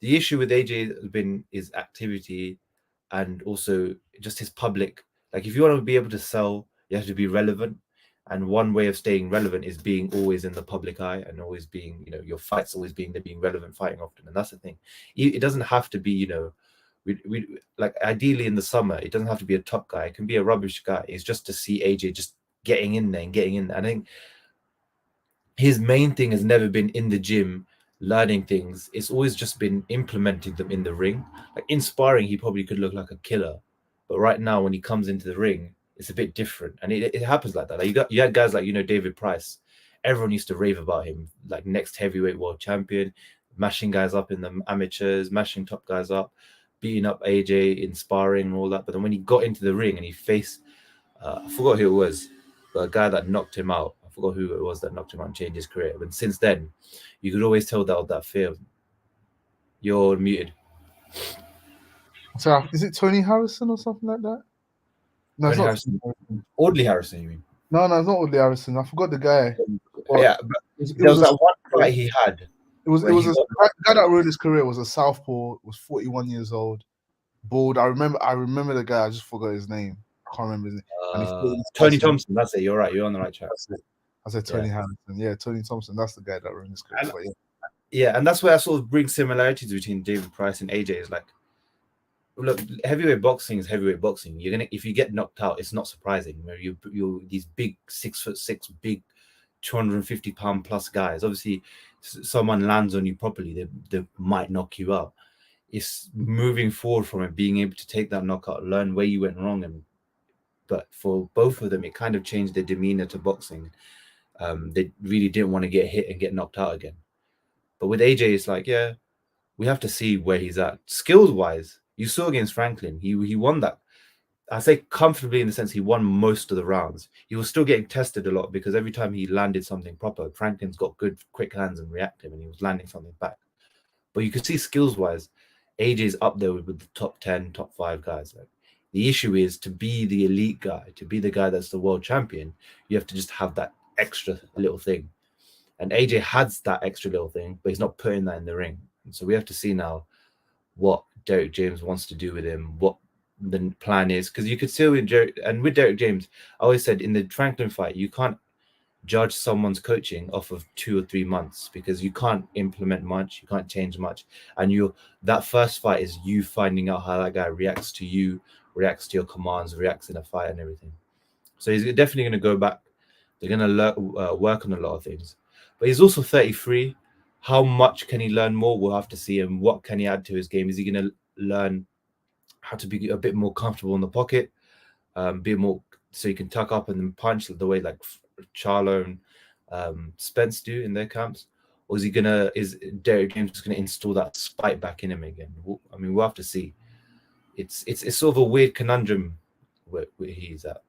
the issue with AJ has been his activity, and also just his public. Like, if you want to be able to sell, you have to be relevant. And one way of staying relevant is being always in the public eye, and always being, your fights always being relevant, fighting often. And that's the thing. It doesn't have to be, we like, ideally in the summer, it doesn't have to be a top guy. It can be a rubbish guy. It's just to see AJ just getting in there and getting in there. I think his main thing has never been in the gym learning things. It's always just been implementing them in the ring. Like, in sparring, he probably could look like a killer, but right now when he comes into the ring, it's a bit different. And it happens like that. Like, you had guys like, David Price. Everyone used to rave about him, like next heavyweight world champion, mashing guys up in the amateurs, mashing top guys up, beating up AJ in sparring and all that. But then when he got into the ring and he faced, I forgot who it was, but a guy that knocked him out. I forgot who it was that knocked him out and changed his career. But since then, you could always tell that fear. You're muted. So is it Tony Harrison or something like that? No, it's not Harrison. Audley Harrison, you mean? No, it's not Audley Harrison. I forgot the guy. Yeah, but there was that one fight he had It was where he a got the guy that ruined his career was a southpaw, was 41 years old, bald. I remember the guy. I just forgot his name. I can't remember his name. And he fought this Tony person. Thompson. That's it. You're right. You're on the right track. That's it. I said Tony Harrison. Yeah, Tony Thompson. That's the guy that ruined his career. And, But yeah. yeah, and that's where I sort of bring similarities between David Price and AJ. Is like, look, heavyweight boxing is heavyweight boxing. You're gonna, if you get knocked out, it's not surprising. You're these big 6'6", big 250-pound plus guys. Obviously, someone lands on you properly, they might knock you out. It's moving forward from it, being able to take that knockout, learn where you went wrong, but for both of them, it kind of changed their demeanor to boxing. They really didn't want to get hit and get knocked out again. But with AJ, it's like, yeah, we have to see where he's at skills wise. You saw against Franklin, he won that. I say comfortably in the sense he won most of the rounds. He was still getting tested a lot because every time he landed something proper, Franklin's got good quick hands and reactive, and he was landing something back. But you could see skills wise, AJ's up there with the top 10, top 5 guys. Like, the issue is to be the elite guy, to be the guy that's the world champion, you have to just have that extra little thing. And AJ has that extra little thing, but he's not putting that in the ring. And so we have to see now what Derek James wants to do with him, what the plan is. Because you could see with Derek James, I always said in the Franklin fight, you can't judge someone's coaching off of 2 or 3 months because you can't implement much, you can't change much. And that first fight is you finding out how that guy reacts to you, reacts to your commands, reacts in a fight and everything. So he's definitely going to go back. They're going to work on a lot of things. But he's also 33. How much can he learn more? We'll have to see. And what can he add to his game? Is he going to learn how to be a bit more comfortable in the pocket, be more so he can tuck up and then punch the way like Charlo and Spence do in their camps? Or is Derek James just gonna install that spite back in him again? I mean, we'll have to see. It's sort of a weird conundrum where he's at.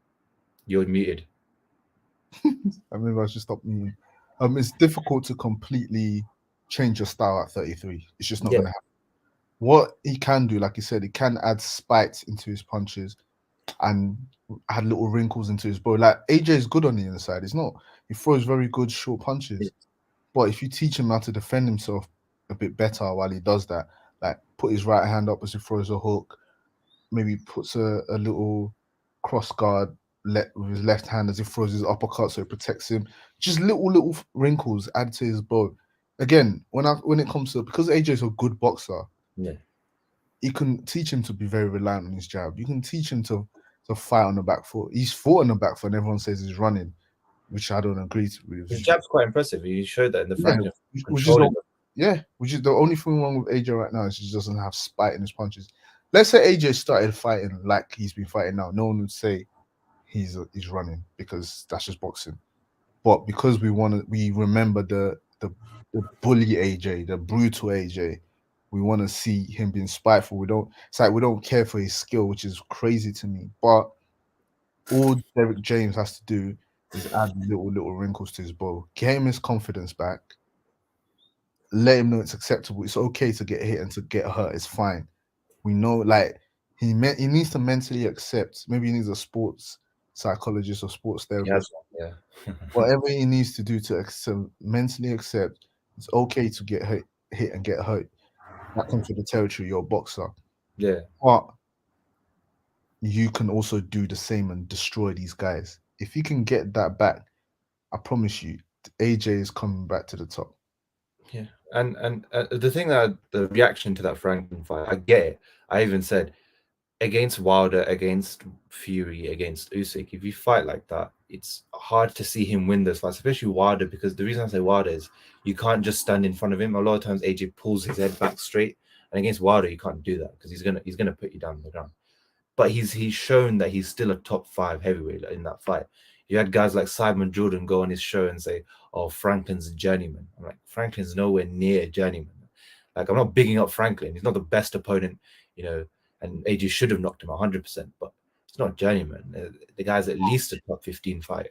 You're muted. I mean, I should stop me. It's difficult to completely change your style at 33. It's just not going to happen. What he can do, like you said, he can add spite into his punches and add little wrinkles into his bow. Like AJ is good on the inside. He's not. He throws very good short punches. Yeah. But if you teach him how to defend himself a bit better while he does that, like put his right hand up as he throws a hook, maybe puts a little cross guard with his left hand as he throws his uppercut so it protects him. Just little wrinkles add to his bow. Again, when it comes to, because AJ is a good boxer, yeah, you can teach him to be very reliant on his jab. You can teach him to fight on the back foot. He's fought on the back foot and everyone says he's running, which I don't agree with. His jab's quite impressive. He showed that in the Franklin. Which is the only thing wrong with AJ right now is he doesn't have spite in his punches. Let's say AJ started fighting like he's been fighting now. No one would say he's running because that's just boxing. But because we remember the bully AJ, the brutal AJ, we want to see him being spiteful. We don't care for his skill, which is crazy to me. But all Derek James has to do is add little wrinkles to his bow, get him his confidence back, let him know it's acceptable. It's okay to get hit and to get hurt. It's fine. We know, like he needs to mentally accept. Maybe he needs a sports psychologist or sports therapist. Yeah. Whatever he needs to do to mentally accept it's okay to get hit and get hurt. That comes with the territory. You're a boxer. Yeah. But you can also do the same and destroy these guys. If you can get that back, I promise you, AJ is coming back to the top. Yeah. And the thing that the reaction to that Franklin fight, I get it. I even said against Wilder, against Fury, against Usyk, if you fight like that, it's hard to see him win those fights, especially Wilder, because the reason I say Wilder is you can't just stand in front of him. A lot of times AJ pulls his head back straight, and against Wilder you can't do that because he's gonna put you down on the ground. But he's shown that he's still a top 5 heavyweight in that fight. You had guys like Simon Jordan go on his show and say, "Oh, Franklin's a journeyman." I'm like, Franklin's nowhere near a journeyman. Like, I'm not bigging up Franklin. He's not the best opponent, and AJ should have knocked him 100%, but it's not journeyman. The guy's at least a top 15 fighter.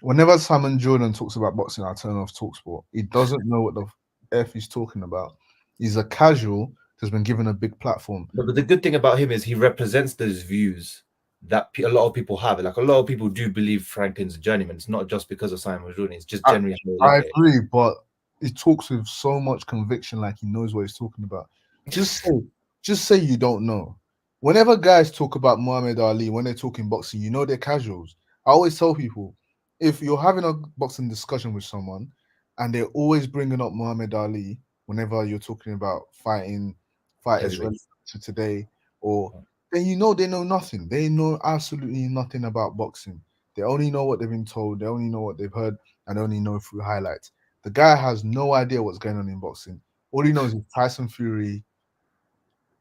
Whenever Simon Jordan talks about boxing, I turn off TalkSport. He doesn't know what the F he's talking about. He's a casual who's been given a big platform. But the good thing about him is he represents those views that a lot of people have. Like, a lot of people do believe Franklin's a journeyman. It's not just because of Simon Jordan. It's just generally. I agree, but he talks with so much conviction, like he knows what he's talking about. Just say you don't know. Whenever guys talk about Muhammad Ali, when they're talking boxing, you know they're casuals. I always tell people, if you're having a boxing discussion with someone and they're always bringing up Muhammad Ali whenever you're talking about fighting fighters relevant Heavyweights. to today, or then you know they know nothing. They know absolutely nothing about boxing. They only know what they've been told, they only know what they've heard, and they only know through highlights. The guy has no idea what's going on in boxing. All he knows is Tyson Fury,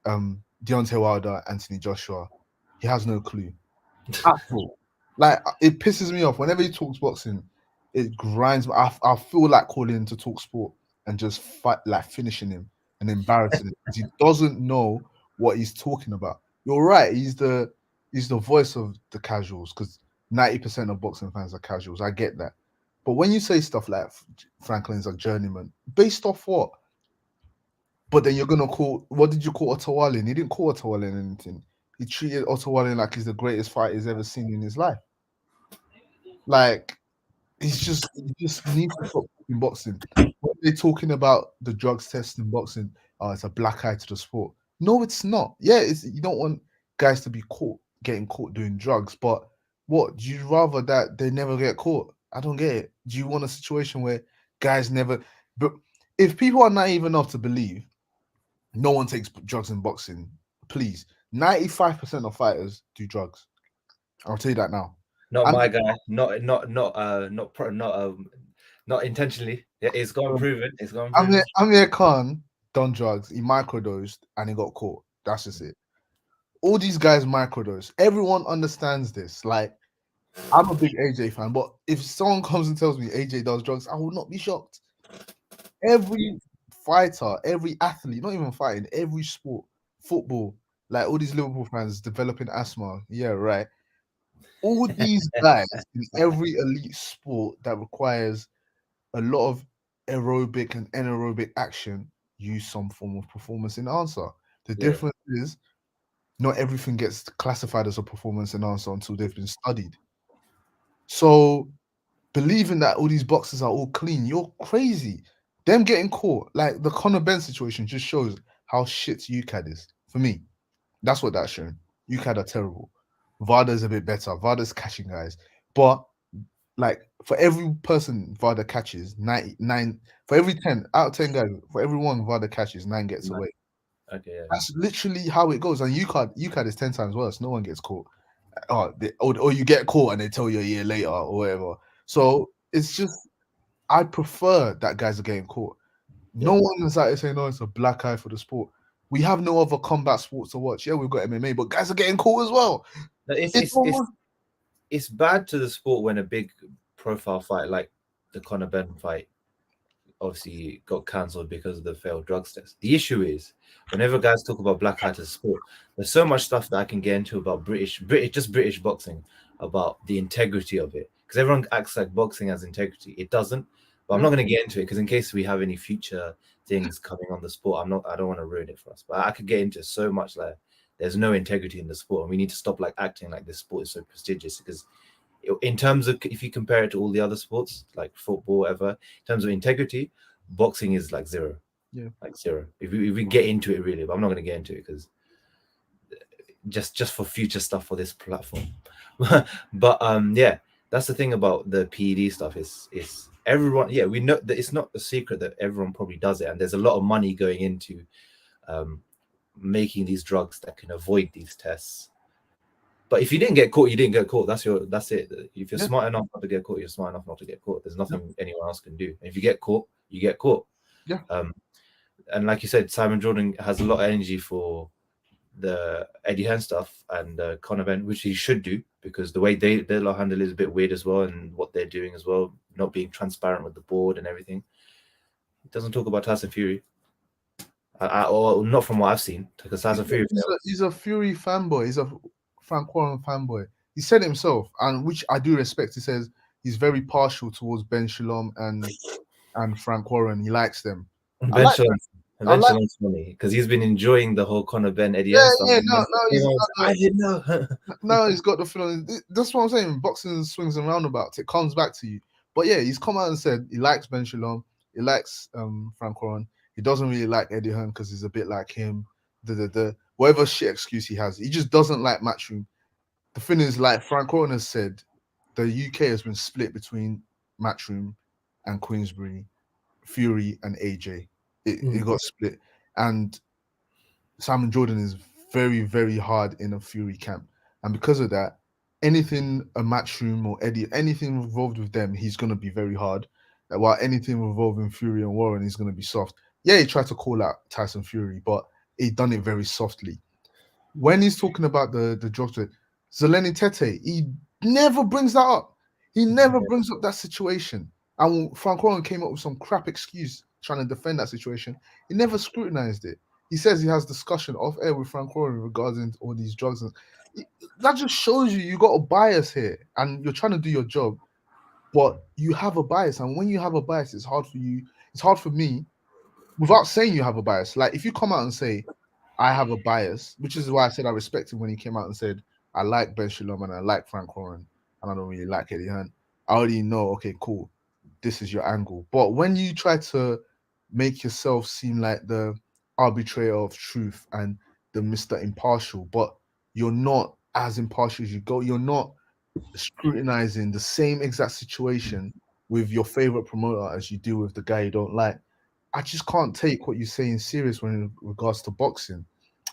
Deontay Wilder, Anthony Joshua. He has no clue at all. Like it pisses me off whenever he talks boxing. It grinds me. I feel like calling him to talk sport and just fight, like finishing him and embarrassing him because he doesn't know what he's talking about. You're right. He's the voice of the casuals because 90% of boxing fans are casuals. I get that. But when you say stuff like Franklin's a journeyman, based off what? But then you're gonna call, what did you call Otawalin? He didn't call Otawalin anything. He treated Otawalin like he's the greatest fighter he's ever seen in his life. Like he just needs to stop in boxing. When they're talking about the drugs test in boxing, oh, it's a black eye to the sport. No, it's not. Yeah, it's, you don't want guys to be getting caught doing drugs, but what do you rather that they never get caught? I don't get it. Do you want a situation where guys never? But if people are naive enough to believe no one takes drugs in boxing, please, 95% of fighters do drugs. I'll tell you that now. Not And my guy. Not intentionally. Yeah, it's gone proven. It's gone proven. Amir Khan done drugs. He microdosed and he got caught. That's just it. All these guys microdose. Everyone understands this. Like, I'm a big AJ fan, but if someone comes and tells me AJ does drugs, I will not be shocked. Every fighter, every athlete, not even fighting, every sport, football, like all these Liverpool fans developing asthma. Yeah, right. All these guys in every elite sport that requires a lot of aerobic and anaerobic action use some form of performance enhancer. The Yeah. difference is not everything gets classified as a performance enhancer until they've been studied. So believing that all these boxes are all clean, you're crazy. Them getting caught, like the Conor Ben situation, just shows how shit UCAD is. For me, that's what that's showing. UCAD are terrible. Varda's a bit better. Varda's catching guys, but like for every person Varda catches, 99 for every 10 out of 10 guys, for every one Varda catches, 9 gets away. Okay. Yeah. That's literally how it goes. And UCAD is 10 times worse. No one gets caught. Or you get caught and they tell you a year later or whatever. So it's just I prefer that guys are getting caught. No one is out there saying, "No, it's a black eye for the sport." We have no other combat sports to watch. Yeah, we've got MMA, but guys are getting caught as well. No, It's almost it's bad to the sport when a big profile fight like the Conor Ben fight obviously got cancelled because of the failed drugs test. The issue is whenever guys talk about black eye to sport, there's so much stuff that I can get into about British boxing, about the integrity of it. Because everyone acts like boxing has integrity. It doesn't. But I'm not going to get into it because in case we have any future things coming on the sport, I don't want to ruin it for us. But I could get into so much like there's no integrity in the sport, and we need to stop like acting like this sport is so prestigious because in terms of if you compare it to all the other sports like football, whatever, in terms of integrity, boxing is like zero. Yeah. Like zero. If we get into it really, but I'm not going to get into it because just for future stuff for this platform. But yeah, that's the thing about the PED stuff is everyone. Yeah, we know that it's not a secret that everyone probably does it, and there's a lot of money going into making these drugs that can avoid these tests. But if you didn't get caught, you didn't get caught. That's it. If you're smart enough not to get caught, you're smart enough not to get caught. There's nothing anyone else can do. And if you get caught, you get caught. Yeah. And like you said, Simon Jordan has a lot of energy for the Eddie Hearn stuff and Conor Ben, which he should do because the way they lot handle is a bit weird as well, and what they're doing as well, not being transparent with the board and everything. He doesn't talk about Tyson Fury. Or not from what I've seen, because Tyson Fury. He's a Fury fanboy. He's a Frank Warren fanboy. He said himself, and which I do respect. He says he's very partial towards Ben Shalom and Frank Warren. He likes them. Ben Shalom's funny because he's been enjoying the whole Conor Ben Eddie Hearn stuff. I didn't know. No, he's got the feeling. That's what I'm saying. Boxing swings and roundabouts. It comes back to you. But yeah, he's come out and said he likes Ben Shalom. He likes Frank Warren. He doesn't really like Eddie Hearn because he's a bit like him. Whatever shit excuse he has, he just doesn't like Matchroom. The thing is, like Frank Warren has said, the UK has been split between Matchroom and Queensbury, Fury and AJ. It got split, and Simon Jordan is very, very hard in a Fury camp. And because of that, anything a Matchroom or Eddie, anything involved with them, he's going to be very hard. While anything involving Fury and Warren, he's going to be soft. Yeah, he tried to call out Tyson Fury, but he done it very softly. When he's talking about the drugs with Zeleny Tete, he never brings that up. He never brings up that situation. And Frank Warren came up with some crap excuse trying to defend that situation. He never scrutinized it. He says he has discussion off air with Frank Warren regarding all these drugs. And that just shows you got a bias here and you're trying to do your job, but you have a bias. And when you have a bias, it's hard for you. It's hard for me without saying you have a bias. Like if you come out and say, I have a bias, which is why I said I respect him when he came out and said, I like Ben Shalom and I like Frank Warren and I don't really like Eddie Hearn. I already know, okay, cool. This is your angle. But when you try to make yourself seem like the arbitrator of truth and the Mr. Impartial, but you're not as impartial as you go, you're not scrutinizing the same exact situation with your favorite promoter as you do with the guy you don't like. I just can't take what you're saying serious when in regards to boxing.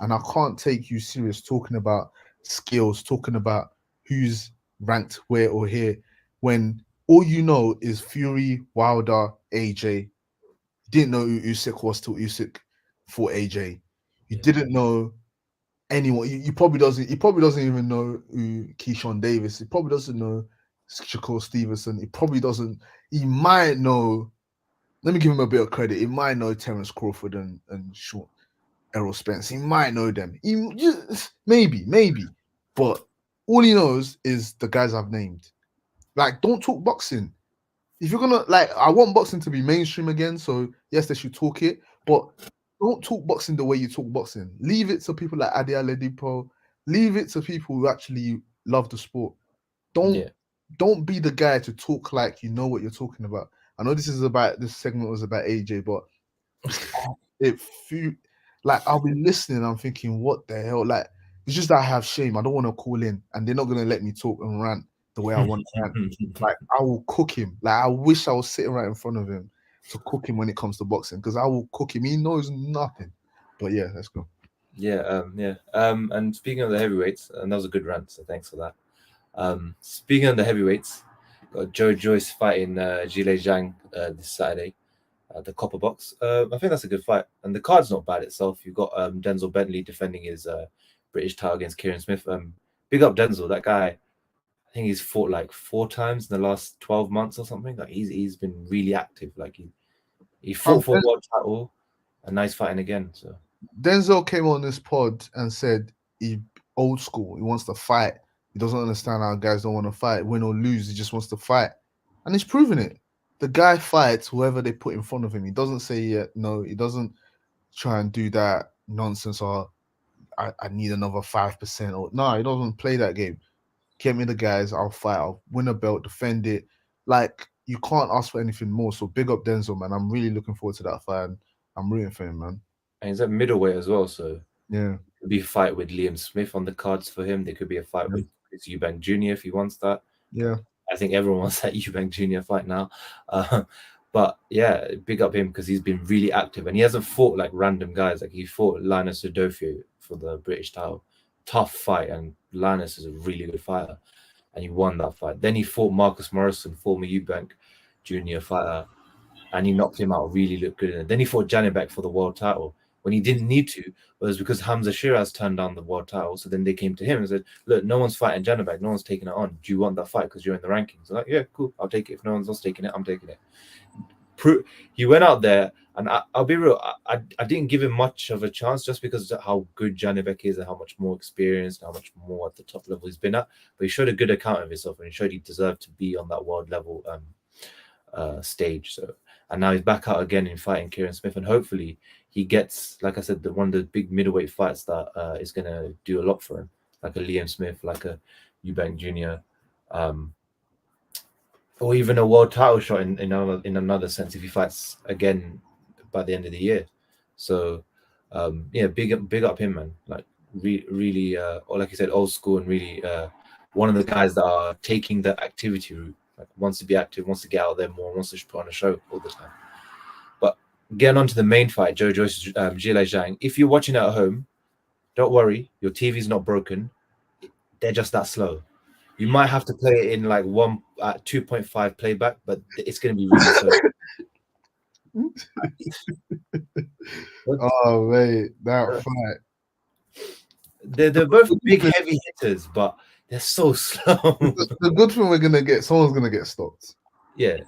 And I can't take you serious talking about skills, talking about who's ranked where or here, when all you know is Fury, Wilder, AJ. You didn't know who Usyk was till Usyk fought AJ. You didn't know anyone. He probably doesn't even know who Keyshawn Davis. He probably doesn't know Shakur Stevenson. He might know. Let me give him a bit of credit. He might know Terence Crawford and Sean Errol Spence. He might know them. Maybe. But all he knows is the guys I've named. Like, don't talk boxing. If you're gonna I want boxing to be mainstream again. So yes, they should talk it, but don't talk boxing the way you talk boxing. Leave it to people like Adi Aledipo. Leave it to people who actually love the sport. Don't be the guy to talk like you know what you're talking about. I know this segment was about AJ, but I'll be listening. I'm thinking, what the hell? Like, it's just that I have shame. I don't want to call in, and they're not gonna let me talk and rant the way I want to rant. Like, I will cook him. Like, I wish I was sitting right in front of him to cook him when it comes to boxing, because I will cook him. He knows nothing. But yeah, let's go. And speaking of the heavyweights, and that was a good rant, so thanks for that. Speaking of the heavyweights, got Joe Joyce fighting Zhile Zhang this Saturday. The Copper Box. I think that's a good fight, and the card's not bad itself. You've got Denzel Bentley defending his British title against Kieran Smith. Big up Denzel, that guy. I think he's fought like 4 times in the last 12 months or something. Like he's been really active. Like he fought for a world title, and now he's fighting again. So Denzel came on this pod and said he old school. He wants to fight. He doesn't understand how guys don't want to fight, win or lose. He just wants to fight, and he's proven it. The guy fights whoever they put in front of him. He doesn't say no. He doesn't try and do that nonsense or I need another 5% or no. He doesn't play that game. Get me the guys. I'll fight. I'll win a belt, defend it. Like, you can't ask for anything more. So big up Denzel, man. I'm really looking forward to that fight. And I'm rooting for him, man. And he's at middleweight as well. So yeah, it could be a fight with Liam Smith on the cards for him. There could be a fight with Chris Eubank Jr. if he wants that. Yeah. I think everyone wants that Eubank Jr. fight now. But yeah, big up him because he's been really active and he hasn't fought like random guys. Like he fought Linus Udofio for the British title. Tough fight, and Linus is a really good fighter. And he won that fight. Then he fought Marcus Morrison, former Eubank Jr. fighter, and he knocked him out. Really looked good. And then he fought Janibek for the world title when he didn't need to, but it was because Hamza Shiraz turned down the world title. So then they came to him and said, look, no one's fighting Janibek. No one's taking it on. Do you want that fight because you're in the rankings? So like, yeah, cool. I'll take it. If no one's else taking it, I'm taking it. He went out there, and I'll be real, I didn't give him much of a chance just because of how good Janibek is and how much more experienced, how much more at the top level he's been at. But he showed a good account of himself, and he showed he deserved to be on that world level stage. So, and now he's back out again in fighting Kieran Smith, and hopefully he gets, like I said, one of the big middleweight fights that is going to do a lot for him, like a Liam Smith, like a Eubank Jr. or even a world title shot in another sense if he fights again by the end of the year. So yeah, big up him, man. Like really or like you said, old school and really one of the guys that are taking the activity route. Like wants to be active, wants to get out there more, wants to put on a show all the time. But getting on to the main fight, Joe Joyce, Zhilei Zhang. If you're watching at home, don't worry, your TV's not broken. They're just that slow. You might have to play it in like 2.5 playback, but it's going to be really slow. Oh mate, that fight. They're both big, heavy hitters, but they're so slow. The good thing we're gonna get, someone's gonna get stopped. Yeah,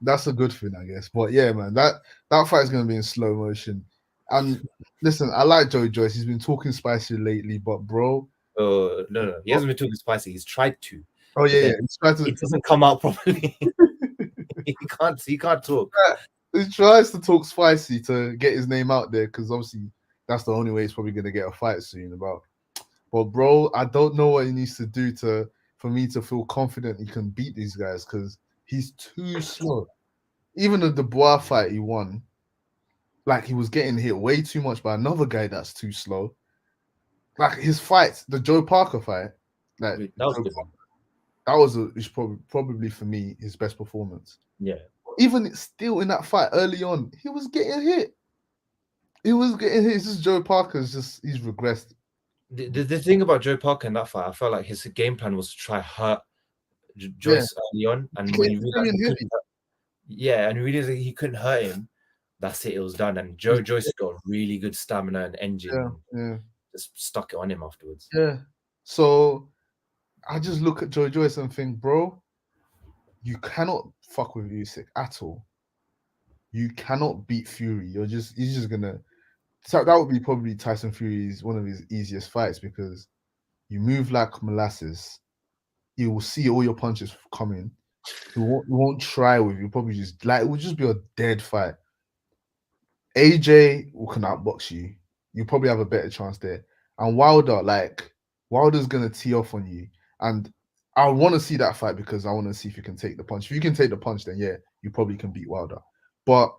That's a good thing, I guess. But yeah, man, that fight is gonna be in slow motion. And listen, I like Joe Joyce. He's been talking spicy lately, but bro, no, he hasn't been talking spicy. He's tried to. oh yeah, he's trying to. It doesn't come out properly. He can't talk. He tries to talk spicy to get his name out there because obviously that's the only way he's probably gonna get a fight soon. But bro, I don't know what he needs to do for me to feel confident he can beat these guys because he's too slow. Even the Dubois fight he won, like he was getting hit way too much by another guy that's too slow. Like his fight, the Joe Parker fight, like That was good. that was probably for me his best performance. Yeah. Even still in that fight early on, he was getting hit. He was getting hit. It's just Joe Parker's he's regressed. The thing about Joe Parker in that fight, I felt like his game plan was to try hurt Joyce early on, and when he realized and he realized he couldn't hurt him, that's it. It was done. And Joyce got really good stamina and engine. Yeah. Just stuck it on him afterwards. Yeah. So I just look at Joe Joyce and think, bro, you cannot fuck with Usyk at all. You cannot beat Fury. He's just gonna. So that would be probably Tyson Fury's one of his easiest fights because you move like molasses. You will see all your punches coming. You won't try with you. Probably just like it will just be a dead fight. AJ can outbox you. You probably have a better chance there. And Wilder's gonna tee off on you. And I want to see that fight because I want to see if you can take the punch. If you can take the punch, then yeah, you probably can beat Wilder. But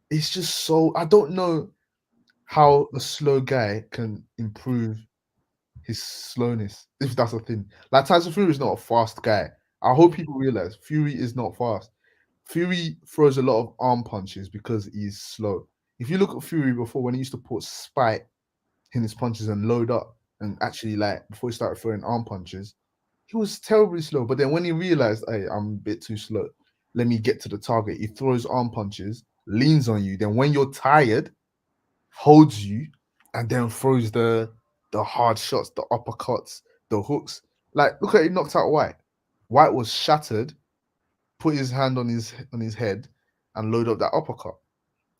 it's just so I don't know how a slow guy can improve his slowness, if that's a thing. Like Tyson Fury is not a fast guy. I hope people realize Fury is not fast. Fury throws a lot of arm punches because he's slow. If you look at Fury before when he used to put spite in his punches and load up and actually like before he started throwing arm punches, he was terribly slow. But then when he realized, hey, I'm a bit too slow, let me get to the target. He throws arm punches, leans on you. Then when you're tired, holds you, and then throws the hard shots, the uppercuts, the hooks. Like look at he knocked out White. White was shattered, put his hand on his head, and load up that uppercut.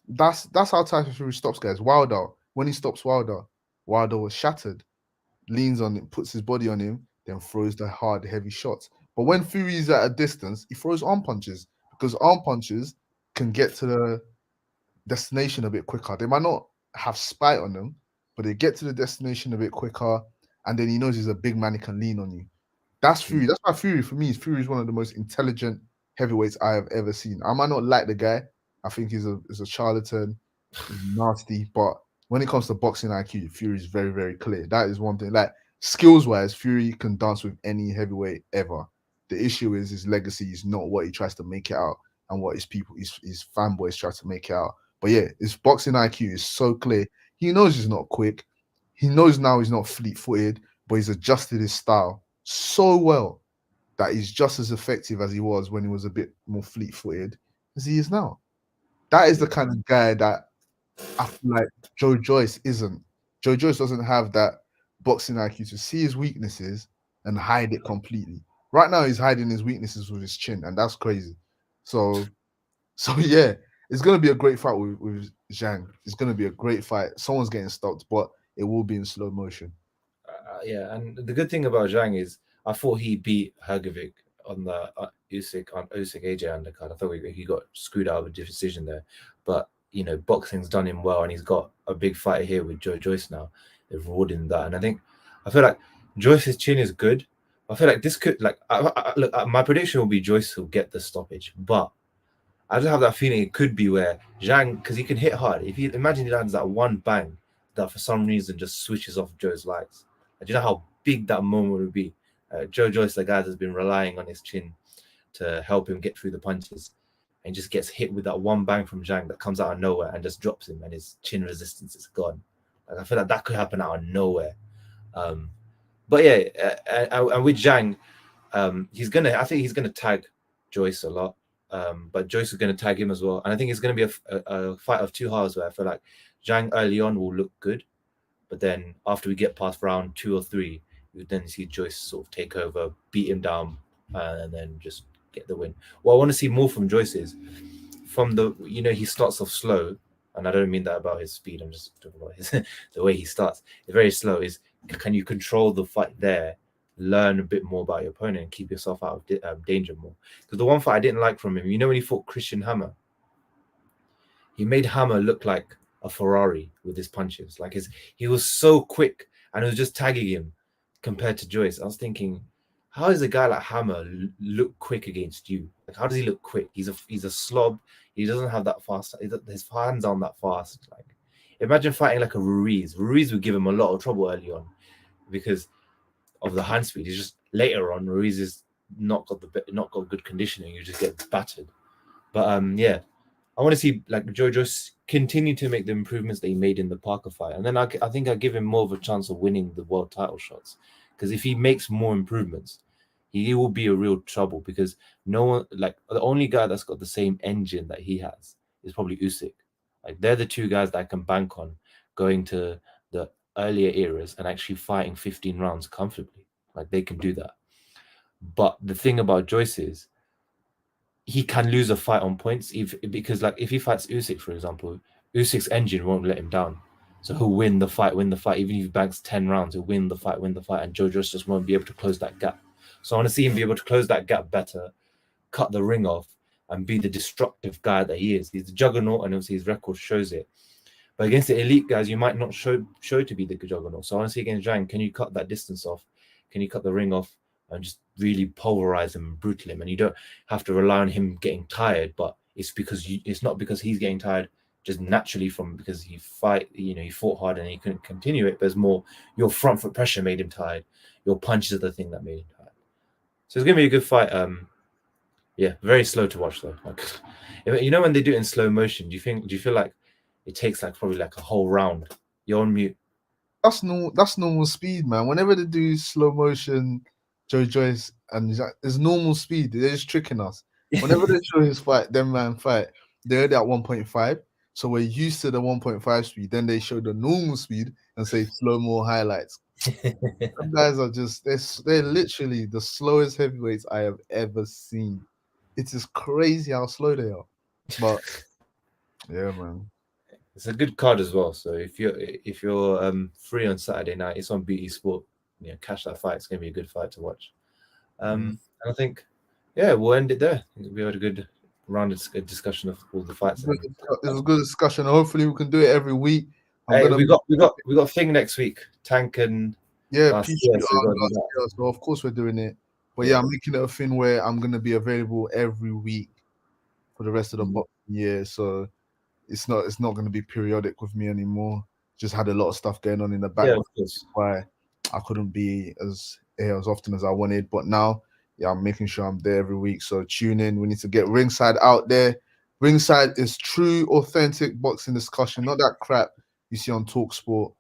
That's how Tyson Fury stops guys. Wilder, when he stops Wilder was shattered, leans on him, puts his body on him, then throws the hard, heavy shots. But when Fury is at a distance, he throws arm punches because arm punches can get to the destination a bit quicker. They might not have spite on them, but they get to the destination a bit quicker, and then he knows he's a big man, he can lean on you. That's Fury. That's why Fury, for me, Fury is one of the most intelligent heavyweights I have ever seen. I might not like the guy. I think he's a charlatan, he's nasty, but when it comes to boxing IQ, Fury is very, very clear. That is one thing. Like skills-wise, Fury can dance with any heavyweight ever. The issue is his legacy is not what he tries to make it out and what his fanboys try to make it out. But yeah, his boxing IQ is so clear. He knows he's not quick. He knows now he's not fleet-footed, but he's adjusted his style so well that he's just as effective as he was when he was a bit more fleet-footed as he is now. That is the kind of guy that I feel like Joe Joyce isn't. Joe Joyce doesn't have that boxing IQ to see his weaknesses and hide it completely. Right now, he's hiding his weaknesses with his chin, and that's crazy. So yeah, it's going to be a great fight with Zhang. It's going to be a great fight. Someone's getting stopped, but it will be in slow motion. Yeah, and the good thing about Zhang is I thought he beat Hrgovic on the Usyk AJ undercard. I thought he got screwed out of a decision there, but you know, boxing's done him well, and he's got a big fight here with Joe Joyce now. They've rewarded him that, and I feel like Joyce's chin is good. I feel like this could look. My prediction will be Joyce will get the stoppage, but I just have that feeling it could be where Zhang, because he can hit hard. If you imagine he lands that one bang that for some reason just switches off Joe's lights. Do you know how big that moment would be? Joe Joyce, the guy that's been relying on his chin to help him get through the punches, and just gets hit with that one bang from Zhang that comes out of nowhere and just drops him, and his chin resistance is gone. Like, I feel like that could happen out of nowhere. Um, but yeah, and with Zhang, I think he's gonna tag Joyce a lot. But Joyce is gonna tag him as well, and I think it's gonna be a fight of two halves where I feel like Zhang early on will look good, but then after we get past round 2 or 3, you then see Joyce sort of take over, beat him down, and then just get the win. What I want to see more from Joyce is from he starts off slow, and I don't mean that about his speed. I'm just talking about his the way he starts. It's very slow. Is can you control the fight there? Learn a bit more about your opponent and keep yourself out of danger more. Because the one fight I didn't like from him, when he fought Christian Hammer, he made Hammer look like a Ferrari with his punches. Like he was so quick and it was just tagging him compared to Joyce. I was thinking, how does a guy like Hammer look quick against you? Like, how does he look quick? He's a slob. He doesn't have that fast. His hands aren't that fast. Like, imagine fighting like a Ruiz. Ruiz would give him a lot of trouble early on because of the hand speed. He's just later on, Ruiz is not got good conditioning. You just get battered. But yeah, I want to see like Jojo continue to make the improvements that he made in the Parker fight, and then I think I give him more of a chance of winning the world title shots. Because if he makes more improvements, he will be a real trouble. Because no one, like the only guy that's got the same engine that he has is probably Usyk. Like they're the two guys that I can bank on going to the earlier eras and actually fighting 15 rounds comfortably. Like they can do that. But the thing about Joyce is he can lose a fight on points because like if he fights Usyk, for example, Usyk's engine won't let him down. So he'll win the fight. Even if he banks 10 rounds, he'll win the fight, and Jojo's just won't be able to close that gap. So I want to see him be able to close that gap better, cut the ring off, and be the destructive guy that he is. He's the juggernaut, and obviously his record shows it. But against the elite guys, you might not show to be the juggernaut. So I want to see against Zhang, can you cut that distance off? Can you cut the ring off and just really pulverize him and brutal him? And you don't have to rely on him getting tired, but it's not because he's getting tired just naturally because he fought hard and he couldn't continue it. There's more your front foot pressure made him tired. Your punches are the thing that made him tired. So it's gonna be a good fight. Yeah, very slow to watch though. Like, when they do it in slow motion, do you feel like it takes like probably like a whole round? You're on mute. That's normal speed, man. Whenever they do slow motion, Joe Joyce and it's normal speed. They're just tricking us. Whenever they show his fight, them man fight, they're at 1.5. So we're used to the 1.5 speed. Then they show the normal speed and say slow mo highlights. Some guys are just they're literally the slowest heavyweights I have ever seen. It is crazy how slow they are. But yeah, man. It's a good card as well. So if you're free on Saturday night, it's on BT Sport. Catch that fight. It's gonna be a good fight to watch. And I think, yeah, we'll end it there. We had a good rounded discussion of all the fights. It was a good discussion. Hopefully, we can do it every week. We got thing next week. Tank and PCR. So of course we're doing it. But yeah, I'm making it a thing where I'm gonna be available every week for the rest of the boxing year. So it's not going to be periodic with me anymore. Just had a lot of stuff going on in the background. Yeah, of course. Why I couldn't be as often as I wanted. But now, yeah, I'm making sure I'm there every week. So tune in. We need to get Ringside out there. Ringside is true, authentic boxing discussion, not that crap you see on TalkSport.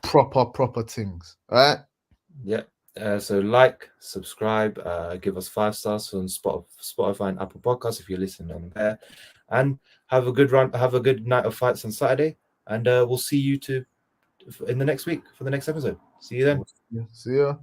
Proper things. All right? Yeah. So like, subscribe, give us 5 stars on Spotify and Apple Podcasts if you're listening on there, and have a good night of fights on Saturday, and we'll see you in the next week for the next episode. See you then. See ya.